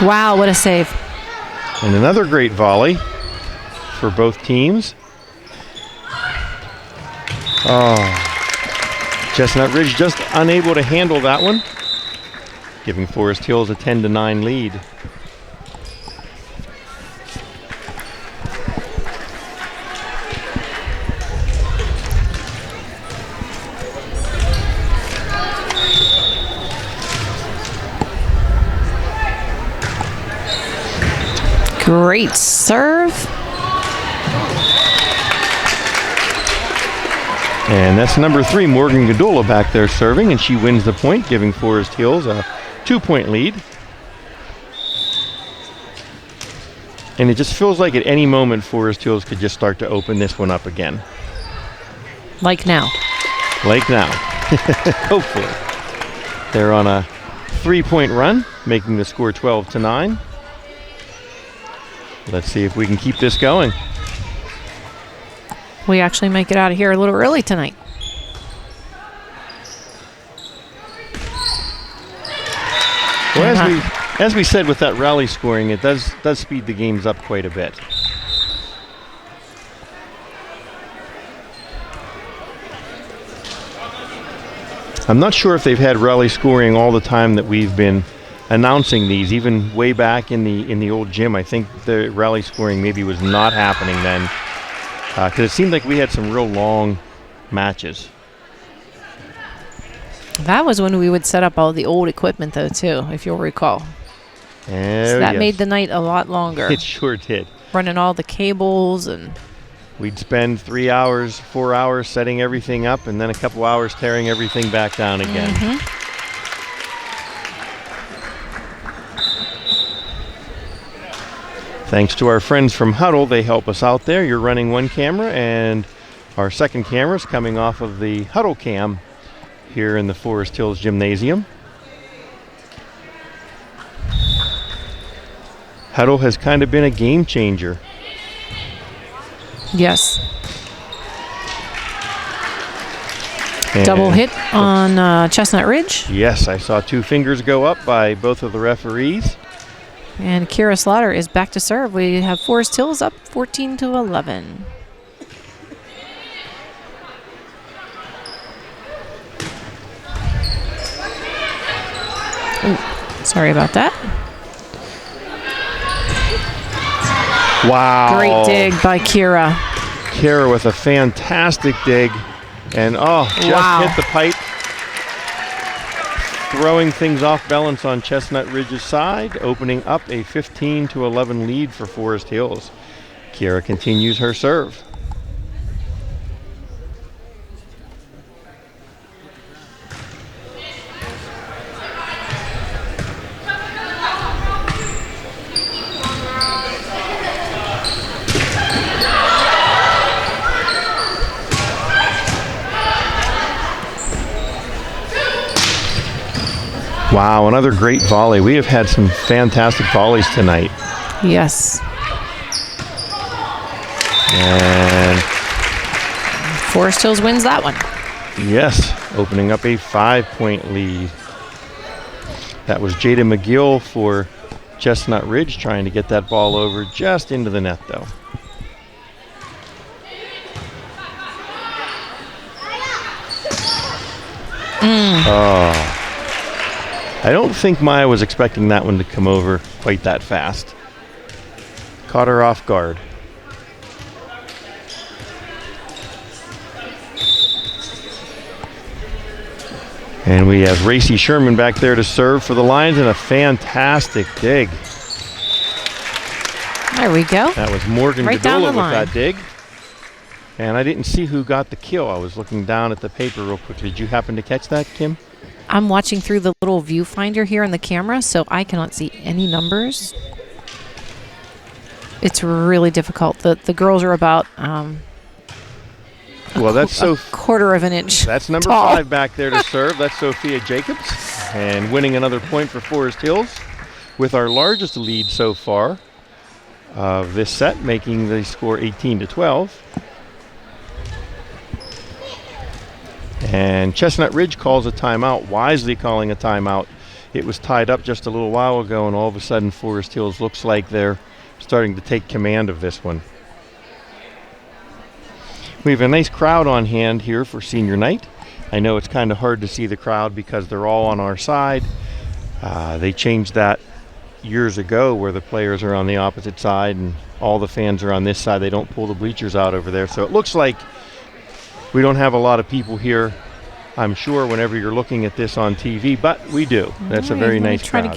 Wow, what a save. And another great volley for both teams. Oh, Chestnut Ridge just unable to handle that one, giving Forest Hills a 10-9 lead. Great serve. And that's number 3, Morgan Godola back there serving, and she wins the point, giving Forest Hills a 2-point lead. And it just feels like at any moment Forest Hills could just start to open this one up again. Like now. Like now. Hopefully. They're on a 3-point run, making the score 12-9. Let's see if we can keep this going. We actually might get out of here a little early tonight. Well, as we said with that rally scoring, it does speed the games up quite a bit. I'm not sure if they've had rally scoring all the time that we've been announcing these. Even way back in the old gym, I think the rally scoring maybe was not happening then, because it seemed like we had some real long matches. That was when we would set up all the old equipment, though, too, if you'll recall. So that made the night a lot longer. It sure did. Running all the cables and... We'd spend 3 hours, 4 hours setting everything up, and then a couple hours tearing everything back down again. Thanks to our friends from Huddle, they help us out there. You're running one camera, and our second camera is coming off of the Huddle cam here in the Forest Hills Gymnasium. Huddle has kind of been a game changer. Yes. And double hit on Chestnut Ridge. Yes, I saw 2 fingers go up by both of the referees. And Kira Slaughter is back to serve. We have Forest Hills up 14-11. Ooh, sorry about that. Wow. Great dig by Kira. Kira with a fantastic dig. And just hit the pipe. Throwing things off balance on Chestnut Ridge's side, opening up a 15-11 lead for Forest Hills. Kira continues her serve. Wow, another great volley. We have had some fantastic volleys tonight. Yes. And Forest Hills wins that one. Yes, opening up a 5-point lead. That was Jada McGill for Chestnut Ridge, trying to get that ball over just into the net, though. Oh. I don't think Maya was expecting that one to come over quite that fast. Caught her off guard. And we have Racy Sherman back there to serve for the Lions, and a fantastic dig. There we go. That was Morgan Right down Godola the with line. that dig. And I didn't see who got the kill. I was looking down at the paper real quick. Did you happen to catch that, Kim? I'm watching through the little viewfinder here on the camera, so I cannot see any numbers. It's really difficult. The girls are about Well, that's a quarter of an inch. That's number tall. 5 back there to serve. That's Sophia Jacobs. And winning another point for Forest Hills with our largest lead so far of this set, making the score 18-12. And Chestnut Ridge calls a timeout, wisely calling a timeout. It was tied up just a little while ago, and all of a sudden Forest Hills looks like they're starting to take command of this one. We have a nice crowd on hand here for senior night. I know it's kind of hard to see the crowd because they're all on our side. They changed that years ago where the players are on the opposite side and all the fans are on this side. They don't pull the bleachers out over there. So it looks like we don't have a lot of people here, I'm sure, whenever you're looking at this on TV, but we do. That's a very nice crowd.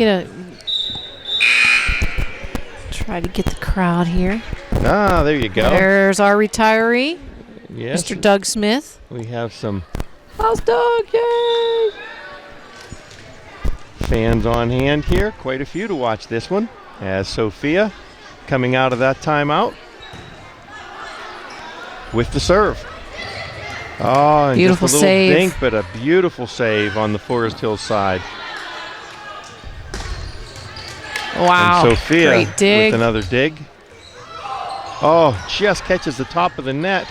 Try to get the crowd here. Ah, there you go. There's our retiree. Yes. Mr. Doug Smith. We have some How's Doug? Yay! fans on hand here. Quite a few to watch this one. As Sophia coming out of that timeout with the serve. Oh, and Beautiful just a little save. dink, but a beautiful save on the Forest Hills side. Wow. And Sophia Great dig. with another dig. Oh, just catches the top of the net,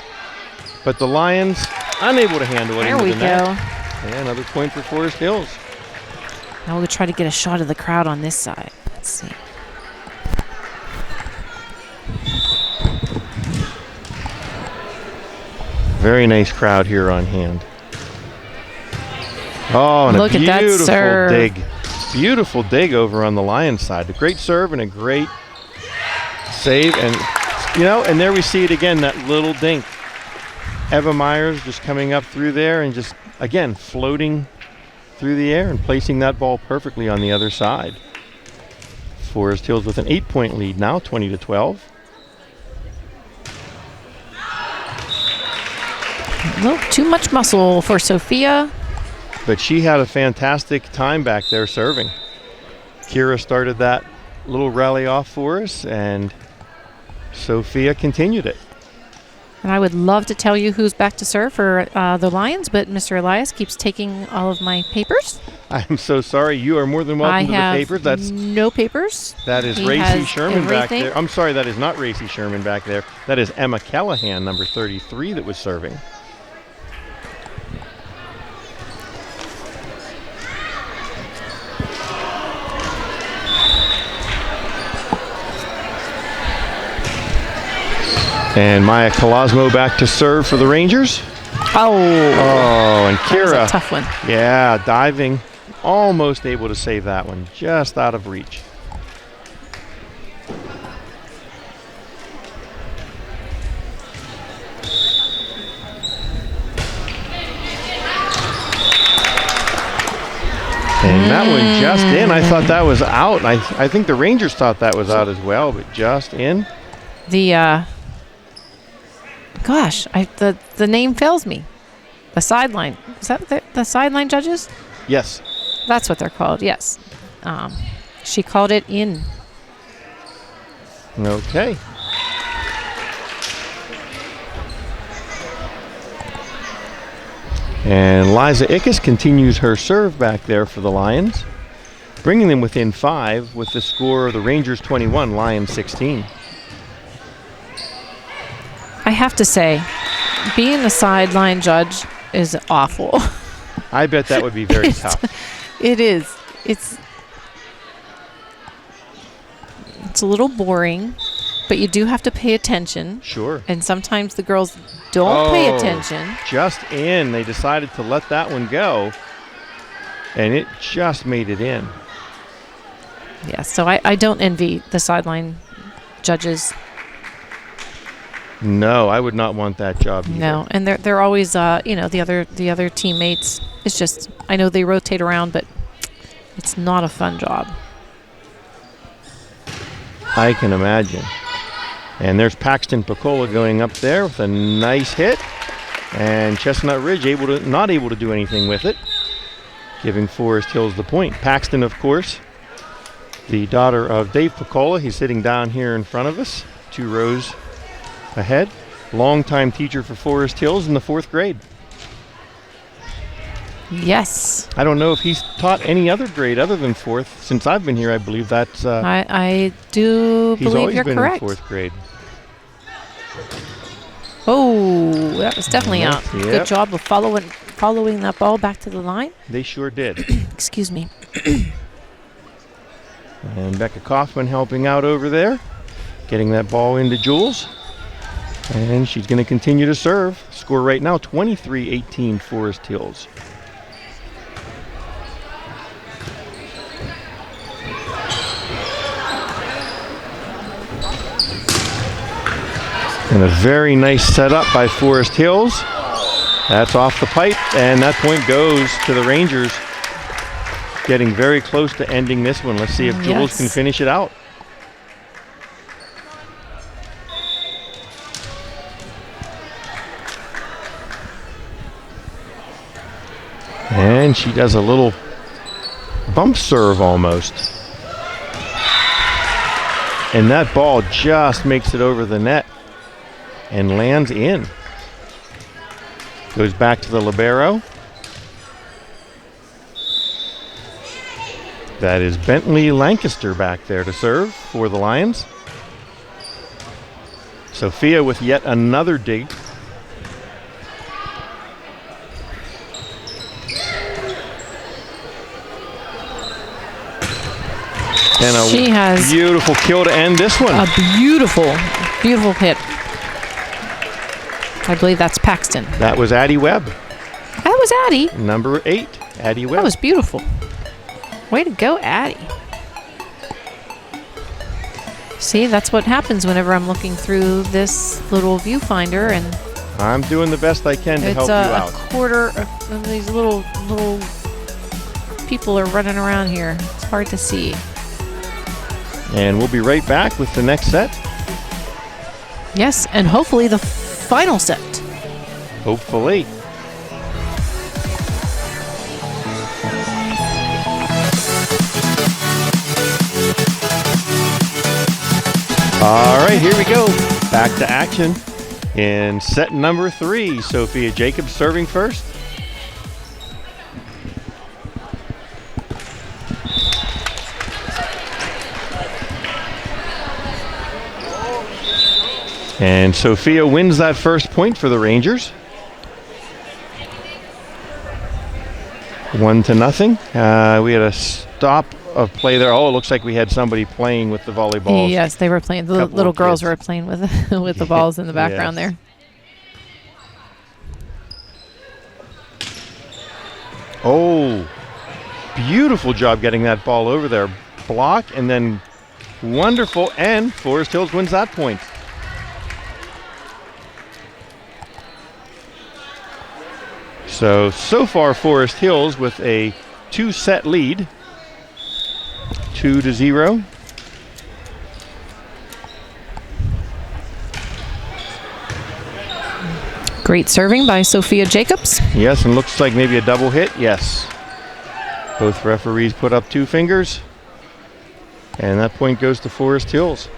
but the Lions unable to handle it There into we the go. net. And another point for Forest Hills. Now we'll try to get a shot of the crowd on this side. Let's see. Very nice crowd here on hand. Oh, and Look a at that beautiful serve. dig. Beautiful dig over on the Lions side. A great serve and a great save. And, and there we see it again, that little dink. Eva Myers just coming up through there and just, again, floating through the air and placing that ball perfectly on the other side. Forest Hills with an 8-point lead now, 20-12. A little too much muscle for Sophia. But she had a fantastic time back there serving. Kira started that little rally off for us, and Sophia continued it. And I would love to tell you who's back to serve for the Lions, but Mr. Elias keeps taking all of my papers. I'm so sorry. You are more than welcome to the papers. That's no papers. That is He Racy has Sherman back everything. there. I'm sorry, that is not Racy Sherman back there. That is Emma Callahan, number 33, that was serving. And Maya Colosmo back to serve for the Rangers. Oh, and that was Kira. a tough one. Yeah, diving. Almost able to save that one. Just out of reach. And that one just in. I thought that was out. I think the Rangers thought that was out as well, but just in. The the name fails me. The sideline. Is that the sideline judges? Yes. That's what they're called. Yes. She called it in. Okay. And Liza Ickes continues her serve back there for the Lions, bringing them within 5 with the score of the Rangers 21, Lions 16. I have to say, being a sideline judge is awful. I bet that would be very tough. It is. It's a little boring, but you do have to pay attention. Sure. And sometimes the girls don't pay attention. Just in. They decided to let that one go, and it just made it in. Yeah, so I don't envy the sideline judges. No, I would not want that job either. No, and they're always the other teammates. It's just I know they rotate around, but it's not a fun job. I can imagine. And there's Paxton Piccola going up there with a nice hit, and Chestnut Ridge not able to do anything with it, giving Forest Hills the point. Paxton, of course, the daughter of Dave Piccola. He's sitting down here in front of us, 2 rows ahead. Longtime teacher for Forest Hills in the 4th grade. Yes. I don't know if he's taught any other grade other than 4th. Since I've been here, I believe that's... I do he's believe always you're been correct. in 4th grade. Oh, that was definitely out. Yep. Good job of following that ball back to the line. They sure did. Excuse me. And Becca Kaufman helping out over there, getting that ball into Jules. And she's going to continue to serve. Score right now, 23-18 Forest Hills. And a very nice setup by Forest Hills. That's off the pipe, and that point goes to the Rangers. Getting very close to ending this one. Let's see if Jules can finish it out. And she does a little bump serve almost. And that ball just makes it over the net and lands in. Goes back to the libero. That is Bentley Lancaster back there to serve for the Lions. Sophia with yet another dig. And She has beautiful kill to end this one. a beautiful, beautiful hit. I believe that's Paxton. That was Addie Webb, That was Addie. number 8. Addie Webb. That was beautiful. Way to go, Addie. See, that's what happens whenever I'm looking through this little viewfinder, and I'm doing the best I can to it's help you a out. quarter of these little people are running around here. It's hard to see. And we'll be right back with the next set. Yes, and hopefully the final set. Hopefully. All right, here we go. Back to action in set number 3. Sophia Jacobs serving first. And Sophia wins that first point for the Rangers. 1-0. We had a stop of play there. Oh, it looks like we had somebody playing with the volleyballs. Yes, they were playing. The Couple little of girls kids. were playing with with the balls in the background Yes. there. Oh, beautiful job getting that ball over there. Block and then wonderful. And Forest Hills wins that point. So far Forest Hills with a 2-set lead. 2-0. Great serving by Sophia Jacobs. Yes, and looks like maybe a double hit. Yes. Both referees put up 2 fingers. And that point goes to Forest Hills,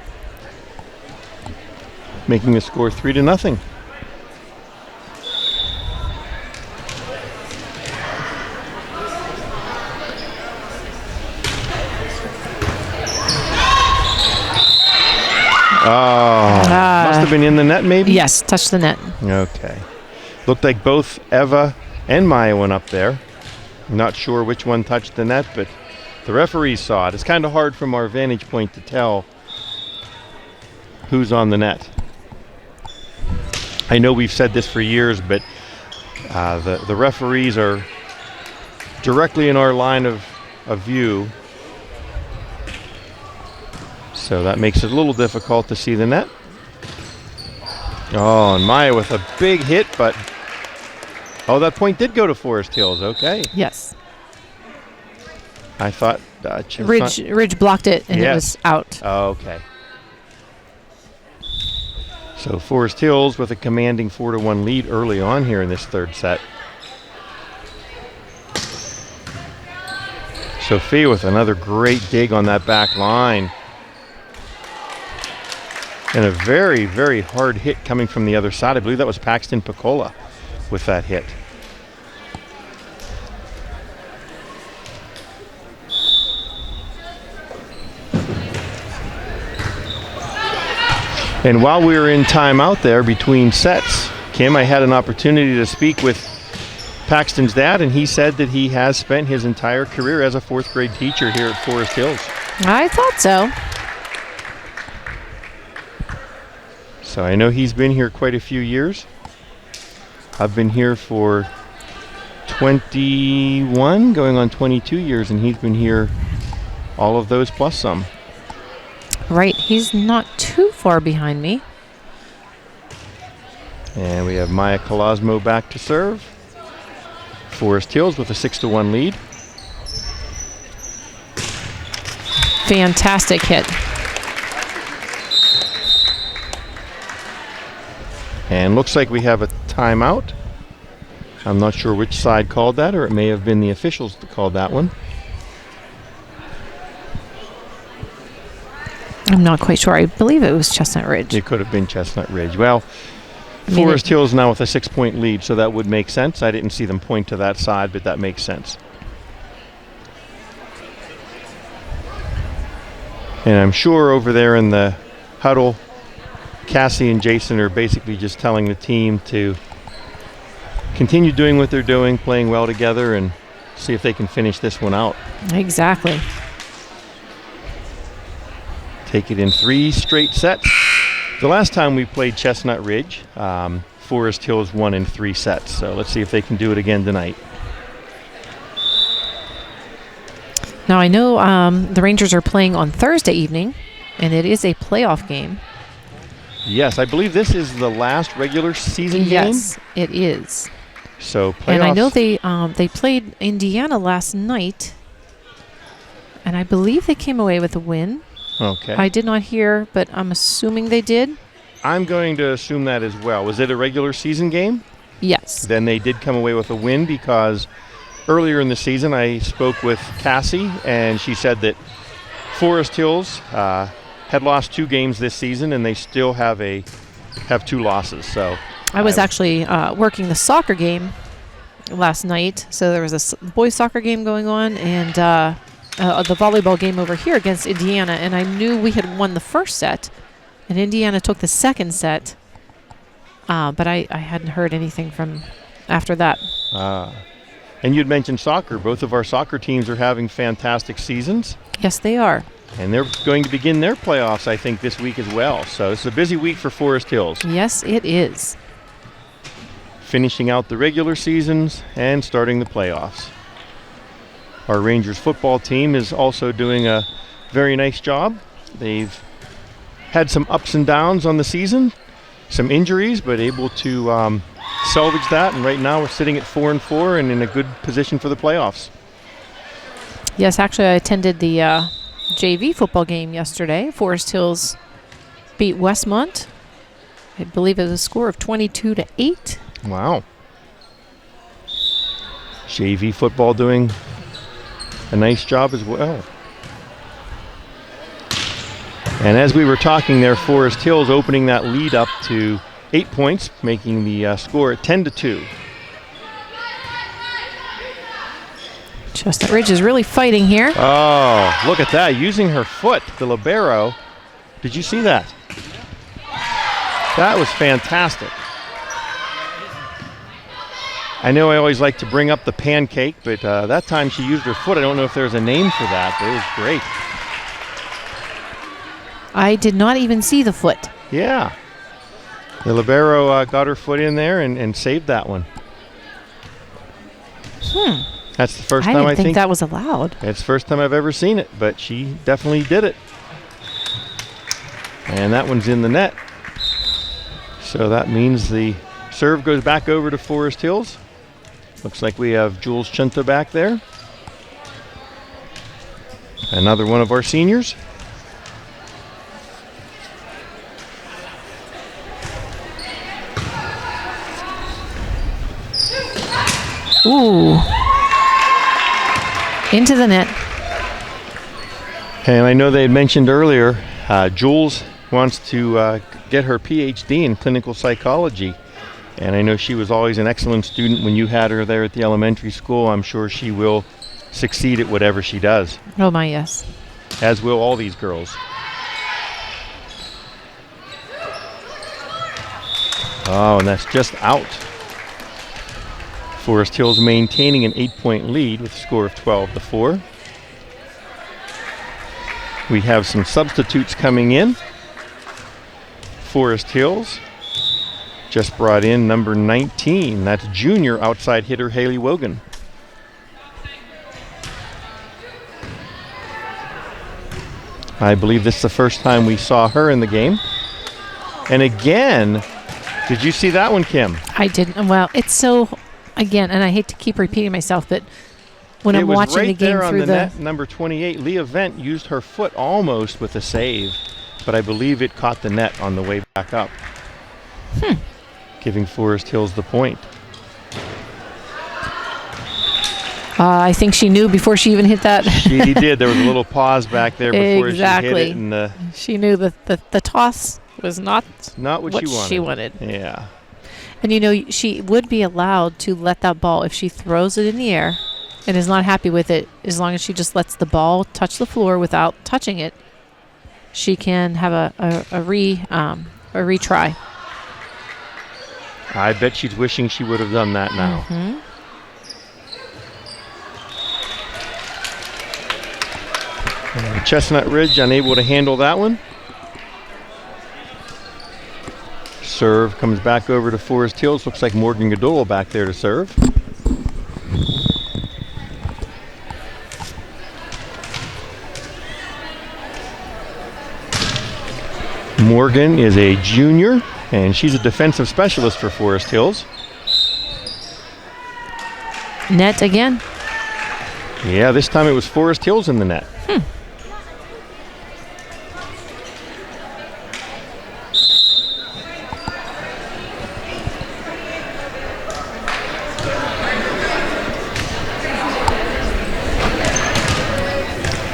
making the score 3-0. Oh, must have been in the net maybe? Yes, touched the net. Okay. Looked like both Eva and Maya went up there. Not sure which one touched the net, but the referees saw it. It's kind of hard from our vantage point to tell who's on the net. I know we've said this for years, but the referees are directly in our line of view. So that makes it a little difficult to see the net. Oh, and Maya with a big hit, but oh, that point did go to Forest Hills. Okay. Yes. I thought Ridge blocked it and it was out. Oh, okay. So Forest Hills with a commanding 4-1 lead early on here in this third set. Sophia with another great dig on that back line. And a very, very hard hit coming from the other side. I believe that was Paxton Piccola with that hit. And while we were in timeout there between sets, Kim, I had an opportunity to speak with Paxton's dad, and he said that he has spent his entire career as a 4th grade teacher here at Forest Hills. I thought so. So I know he's been here quite a few years. I've been here for 21, going on 22 years, and he's been here all of those plus some. Right, he's not too far behind me. And we have Maya Colosmo back to serve. Forest Hills with a 6-1 lead. Fantastic hit. And looks like we have a timeout. I'm not sure which side called that, or it may have been the officials that called that one. I'm not quite sure. I believe it was Chestnut Ridge. It could have been Chestnut Ridge. Well, Forest Hills now with a 6-point lead, so that would make sense. I didn't see them point to that side, but that makes sense. And I'm sure over there in the huddle, Cassie and Jason are basically just telling the team to continue doing what they're doing, playing well together, and see if they can finish this one out. Exactly. Take it in 3 straight sets. The last time we played Chestnut Ridge, Forest Hills won in 3 sets. So let's see if they can do it again tonight. Now I know the Rangers are playing on Thursday evening, and it is a playoff game. Yes, I believe this is the last regular season game. Yes, it is. So playoffs. And I know they played Indiana last night, and I believe they came away with a win. Okay. I did not hear, but I'm assuming they did. I'm going to assume that as well. Was it a regular season game? Yes. Then they did come away with a win, because earlier in the season I spoke with Cassie, and she said that Forest Hills had lost 2 games this season, and they still have 2 losses. So I was actually working the soccer game last night. So there was a boys soccer game going on, and the volleyball game over here against Indiana, and I knew we had won the first set, and Indiana took the second set, but I hadn't heard anything from after that. And you'd mentioned soccer. Both of our soccer teams are having fantastic seasons. Yes, they are. And they're going to begin their playoffs, I think, this week as well. So it's a busy week for Forest Hills. Yes, it is. Finishing out the regular seasons and starting the playoffs. Our Rangers football team is also doing a very nice job. They've had some ups and downs on the season, some injuries, but able to salvage that. And right now we're sitting at 4-4 and in a good position for the playoffs. Yes, actually I attended the JV football game yesterday. Forest Hills beat Westmont. I believe it was a score of 22-8. Wow. JV football doing a nice job as well. And as we were talking there, Forest Hills opening that lead up to 8 points, making the score at 10-2. Chestnut Ridge is really fighting here. Oh, look at that, using her foot, the libero. Did you see that? That was fantastic. I know I always like to bring up the pancake, but that time she used her foot. I don't know if there's a name for that, but it was great. I did not even see the foot. Yeah. The libero got her foot in there and saved that one. That's the first time I didn't think that was allowed. It's the first time I've ever seen it, but she definitely did it. And that one's in the net. So that means the serve goes back over to Forest Hills. Looks like we have Jules Chunta back there. Another one of our seniors. Ooh. Into the net. And I know they had mentioned earlier, Jules wants to get her PhD in clinical psychology. And I know she was always an excellent student when you had her there at the elementary school. I'm sure she will succeed at whatever she does. Oh my, yes. As will all these girls. Oh, and that's just out. Forest Hills maintaining an 8-point lead with a score of 12-4. We have some substitutes coming in. Forest Hills just brought in number 19. That's junior outside hitter Haley Wogan. I believe this is the first time we saw her in the game. And again, did you see that one, Kim? I didn't. Well, it's so, again, and I hate to keep repeating myself, but when I'm watching the game on through the net, number 28, Leah Vent used her foot almost with a save, but I believe it caught the net on the way back up. Giving Forest Hills the point. I think she knew before she even hit that. She did. There was a little pause back there before she hit it. And, she knew that the toss was not what she wanted. Yeah. And, you know, she would be allowed to let that ball, if she throws it in the air and is not happy with it, as long as she just lets the ball touch the floor without touching it, she can have a retry. I bet she's wishing she would have done that now. Mm-hmm. Chestnut Ridge unable to handle that one. Serve comes back over to Forest Hills. Looks like Morgan Godola back there to serve. Morgan is a junior, and she's a defensive specialist for Forest Hills. Net again. Yeah, this time it was Forest Hills in the net.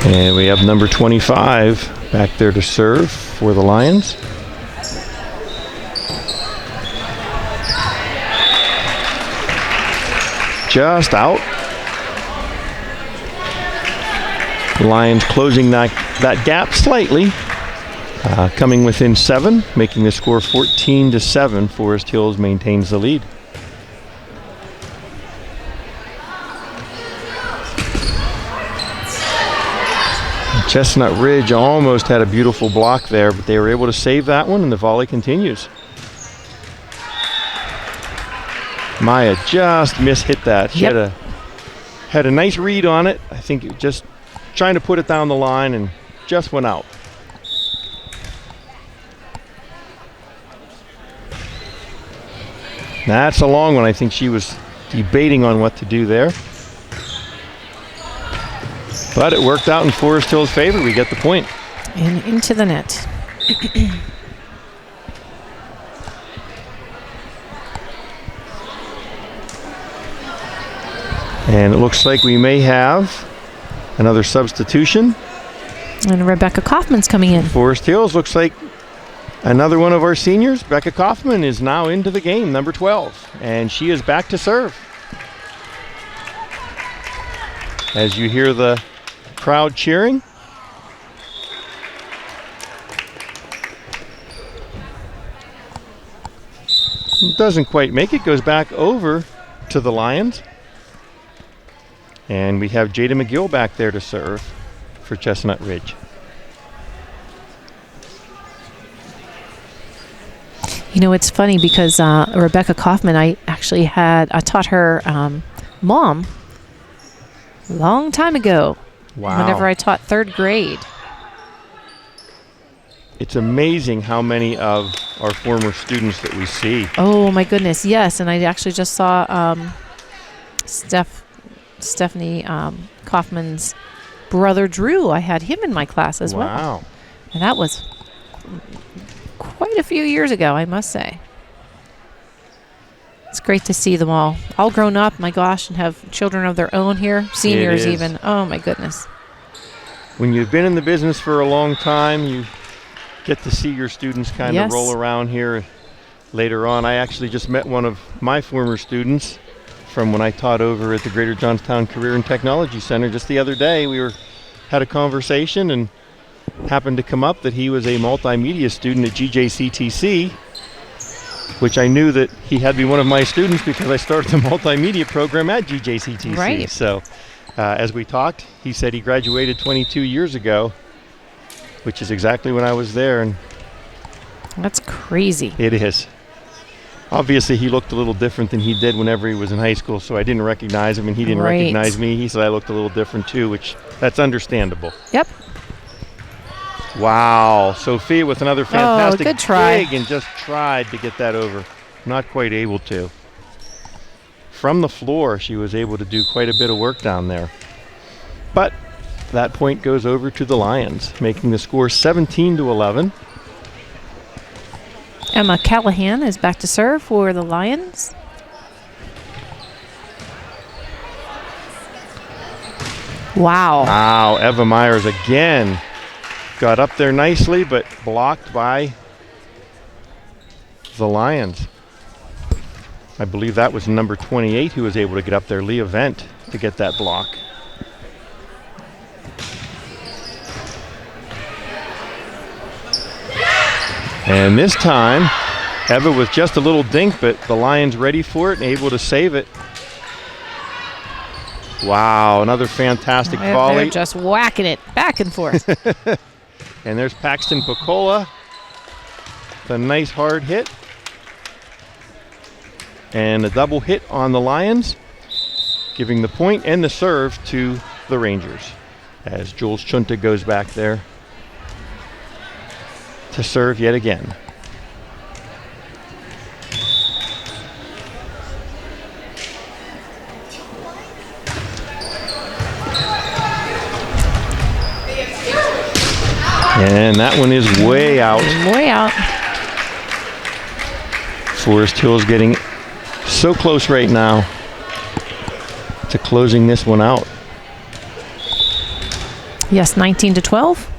And we have number 25 back there to serve for the Lions. Just out. The Lions closing that gap slightly, coming within 7, making the score 14-7. Forest Hills maintains the lead. Chestnut Ridge almost had a beautiful block there, but they were able to save that one, and the volley continues. Maya just mishit that. She had a nice read on it. I think just trying to put it down the line and just went out. That's a long one. I think she was debating on what to do there. But it worked out in Forest Hills' favor. We get the point. And into the net. And it looks like we may have another substitution. And Rebecca Kaufman's coming in. Forest Hills looks like another one of our seniors. Becca Kaufman is now into the game, number 12. And she is back to serve. As you hear the crowd cheering. Doesn't quite make it, goes back over to the Lions. And we have Jada McGill back there to serve for Chestnut Ridge. You know, it's funny because Rebecca Kaufman, I taught her mom a long time ago. Wow. Whenever I taught 3rd grade. It's amazing how many of our former students that we see. Oh, my goodness, yes. And I actually just saw Stephanie Kaufman's brother, Drew. I had him in my class as well. Wow. And that was quite a few years ago, I must say. It's great to see them all grown up, my gosh, and have children of their own here. Seniors even. Oh, my goodness. When you've been in the business for a long time, you get to see your students kind of roll around here later on. I actually just met one of my former students from when I taught over at the Greater Johnstown Career and Technology Center just the other day. We had a conversation and happened to come up that he was a multimedia student at GJCTC, which I knew that he had to be one of my students because I started the multimedia program at GJCTC. Right. So as we talked, he said he graduated 22 years ago, which is exactly when I was there. And that's crazy. It is. Obviously, he looked a little different than he did whenever he was in high school, so I didn't recognize him, and he didn't recognize me. He said I looked a little different too, which that's understandable. Yep. Wow, Sophia with another fantastic good try. dig and just tried to get that over. Not quite able to. From the floor, she was able to do quite a bit of work down there. But that point goes over to the Lions, making the score 17-11. Emma Callahan is back to serve for the Lions. Wow. Wow, Eva Myers again got up there nicely, but blocked by the Lions. I believe that was number 28 who was able to get up there, Leah Vent, to get that block. And this time, Eva with just a little dink, but the Lions ready for it and able to save it. Wow, another fantastic volley. They're just whacking it back and forth. And there's Paxton Piccola. The nice hard hit. And a double hit on the Lions, giving the point and the serve to the Rangers. As Jules Chunta goes back there to serve yet again. And that one is way out. Way out. Forest Hills getting so close right now to closing this one out. Yes, 19-12.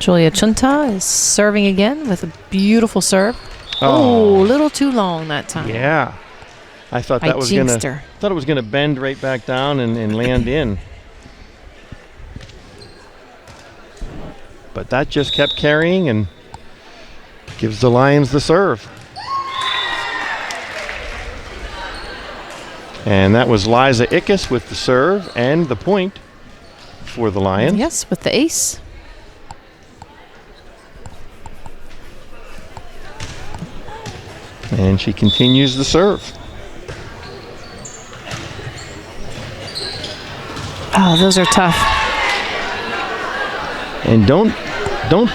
Julia Chunta is serving again with a beautiful serve. Oh, a little too long that time. Yeah. I thought that was gonna bend right back down and land in. But that just kept carrying and gives the Lions the serve. And that was Liza Ickes with the serve and the point for the Lions. Yes, with the ace. And she continues the serve. Oh, those are tough. And don't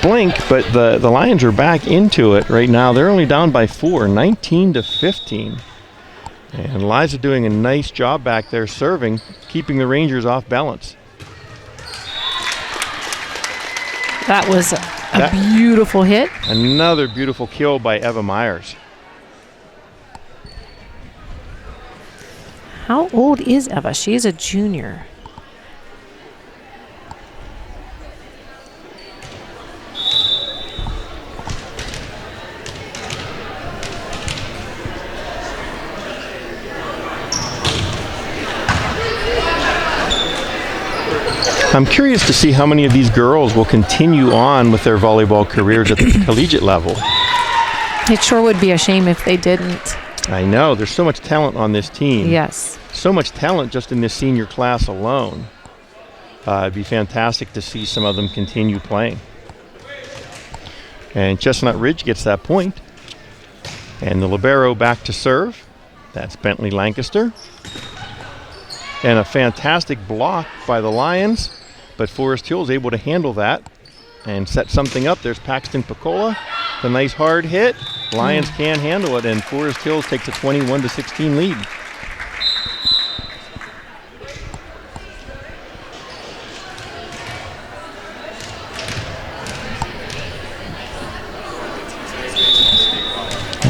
blink, but the Lions are back into it right now. They're only down by 4, 19-15. And Liza doing a nice job back there serving, keeping the Rangers off balance. That was a beautiful hit. Another beautiful kill by Eva Myers. How old is Eva? She is a junior. I'm curious to see how many of these girls will continue on with their volleyball careers at the collegiate level. It sure would be a shame if they didn't. I know, there's so much talent on this team. Yes. So much talent just in this senior class alone. It'd be fantastic to see some of them continue playing. And Chestnut Ridge gets that point. And the libero back to serve. That's Bentley Lancaster. And a fantastic block by the Lions, but Forest Hills able to handle that and set something up. There's Paxton Piccola, the nice hard hit. Lions can't handle it, and Forest Hills takes a 21-16 lead.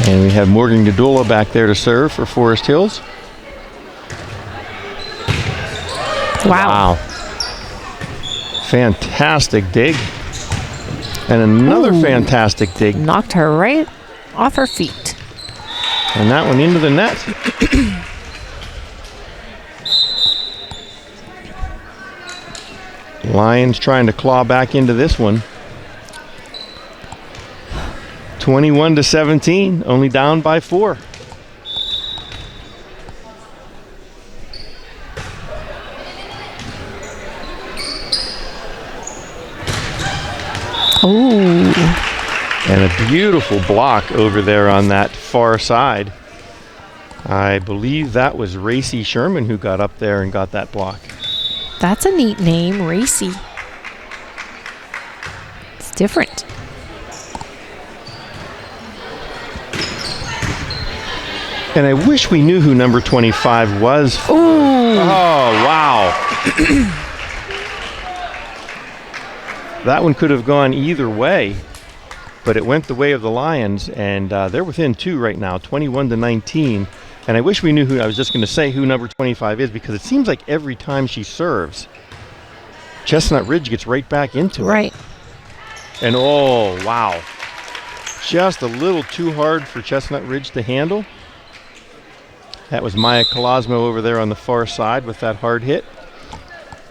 And we have Morgan Gadula back there to serve for Forest Hills. Wow. Fantastic dig. And another fantastic dig. Knocked her right off her feet. And that one into the net. Lions trying to claw back into this one. 21-17, only down by 4. Ooh. And a beautiful block over there on that far side. I believe that was Racy Sherman who got up there and got that block. That's a neat name, Racy. It's different. And I wish we knew who number 25 was. Ooh. Oh, wow. That one could have gone either way, but it went the way of the Lions, and they're within 2 right now, 21-19. And I wish we knew who, I was just going to say who number 25 is, because it seems like every time she serves, Chestnut Ridge gets right back into it. Right. And oh, wow. Just a little too hard for Chestnut Ridge to handle. That was Maya Colosmo over there on the far side with that hard hit,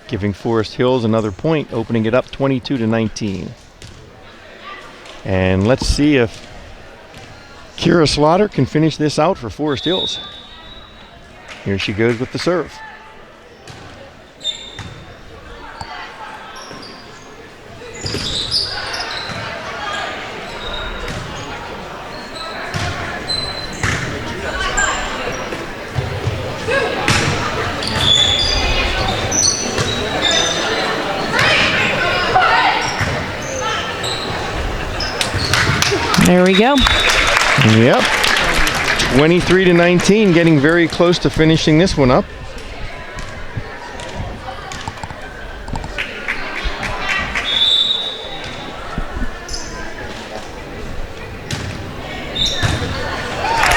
giving Forest Hills another point, opening it up 22-19. And let's see if Kira Slaughter can finish this out for Forest Hills. Here she goes with the serve. There we go. Yep. 23-19, getting very close to finishing this one up.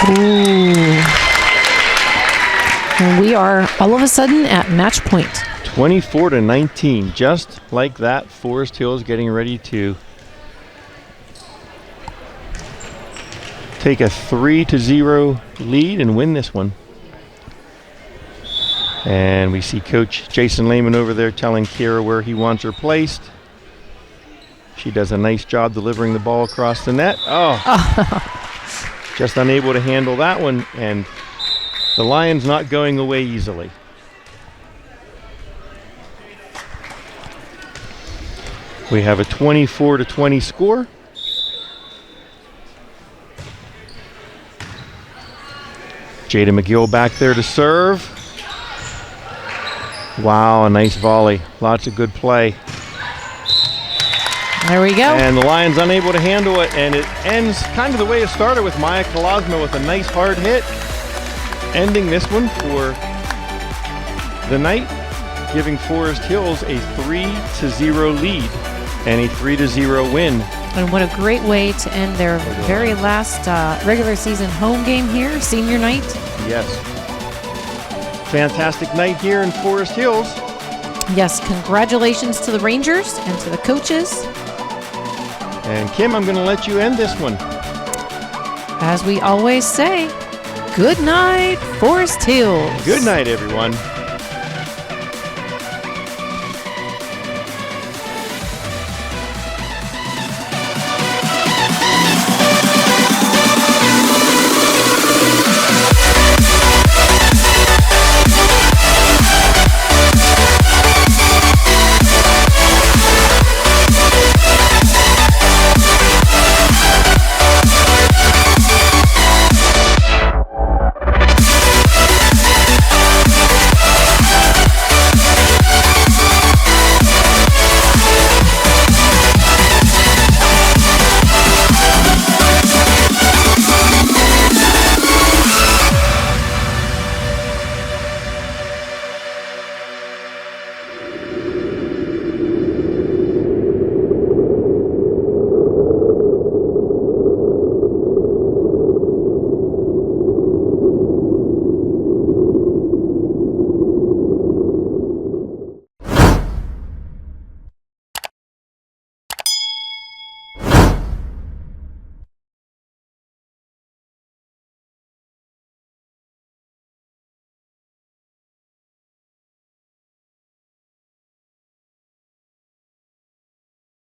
Ooh. And we are all of a sudden at match point. 24-19, just like that. Forest Hills getting ready to take a 3-0 lead and win this one. And we see Coach Jason Lehman over there telling Kira where he wants her placed. She does a nice job delivering the ball across the net. Oh, just unable to handle that one, and the Lions not going away easily. We have a 24-20 score. Jada McGill back there to serve. Wow, a nice volley. Lots of good play. There we go. And the Lions unable to handle it, and it ends kind of the way it started with Maya Colosmo with a nice hard hit. Ending this one for the night, giving Forest Hills a 3-0 lead and a 3-0 win. And what a great way to end their very last regular season home game here, senior night. Yes. Fantastic night here in Forest Hills. Yes, congratulations to the Rangers and to the coaches. And Kim, I'm going to let you end this one. As we always say, good night, Forest Hills. Good night, everyone.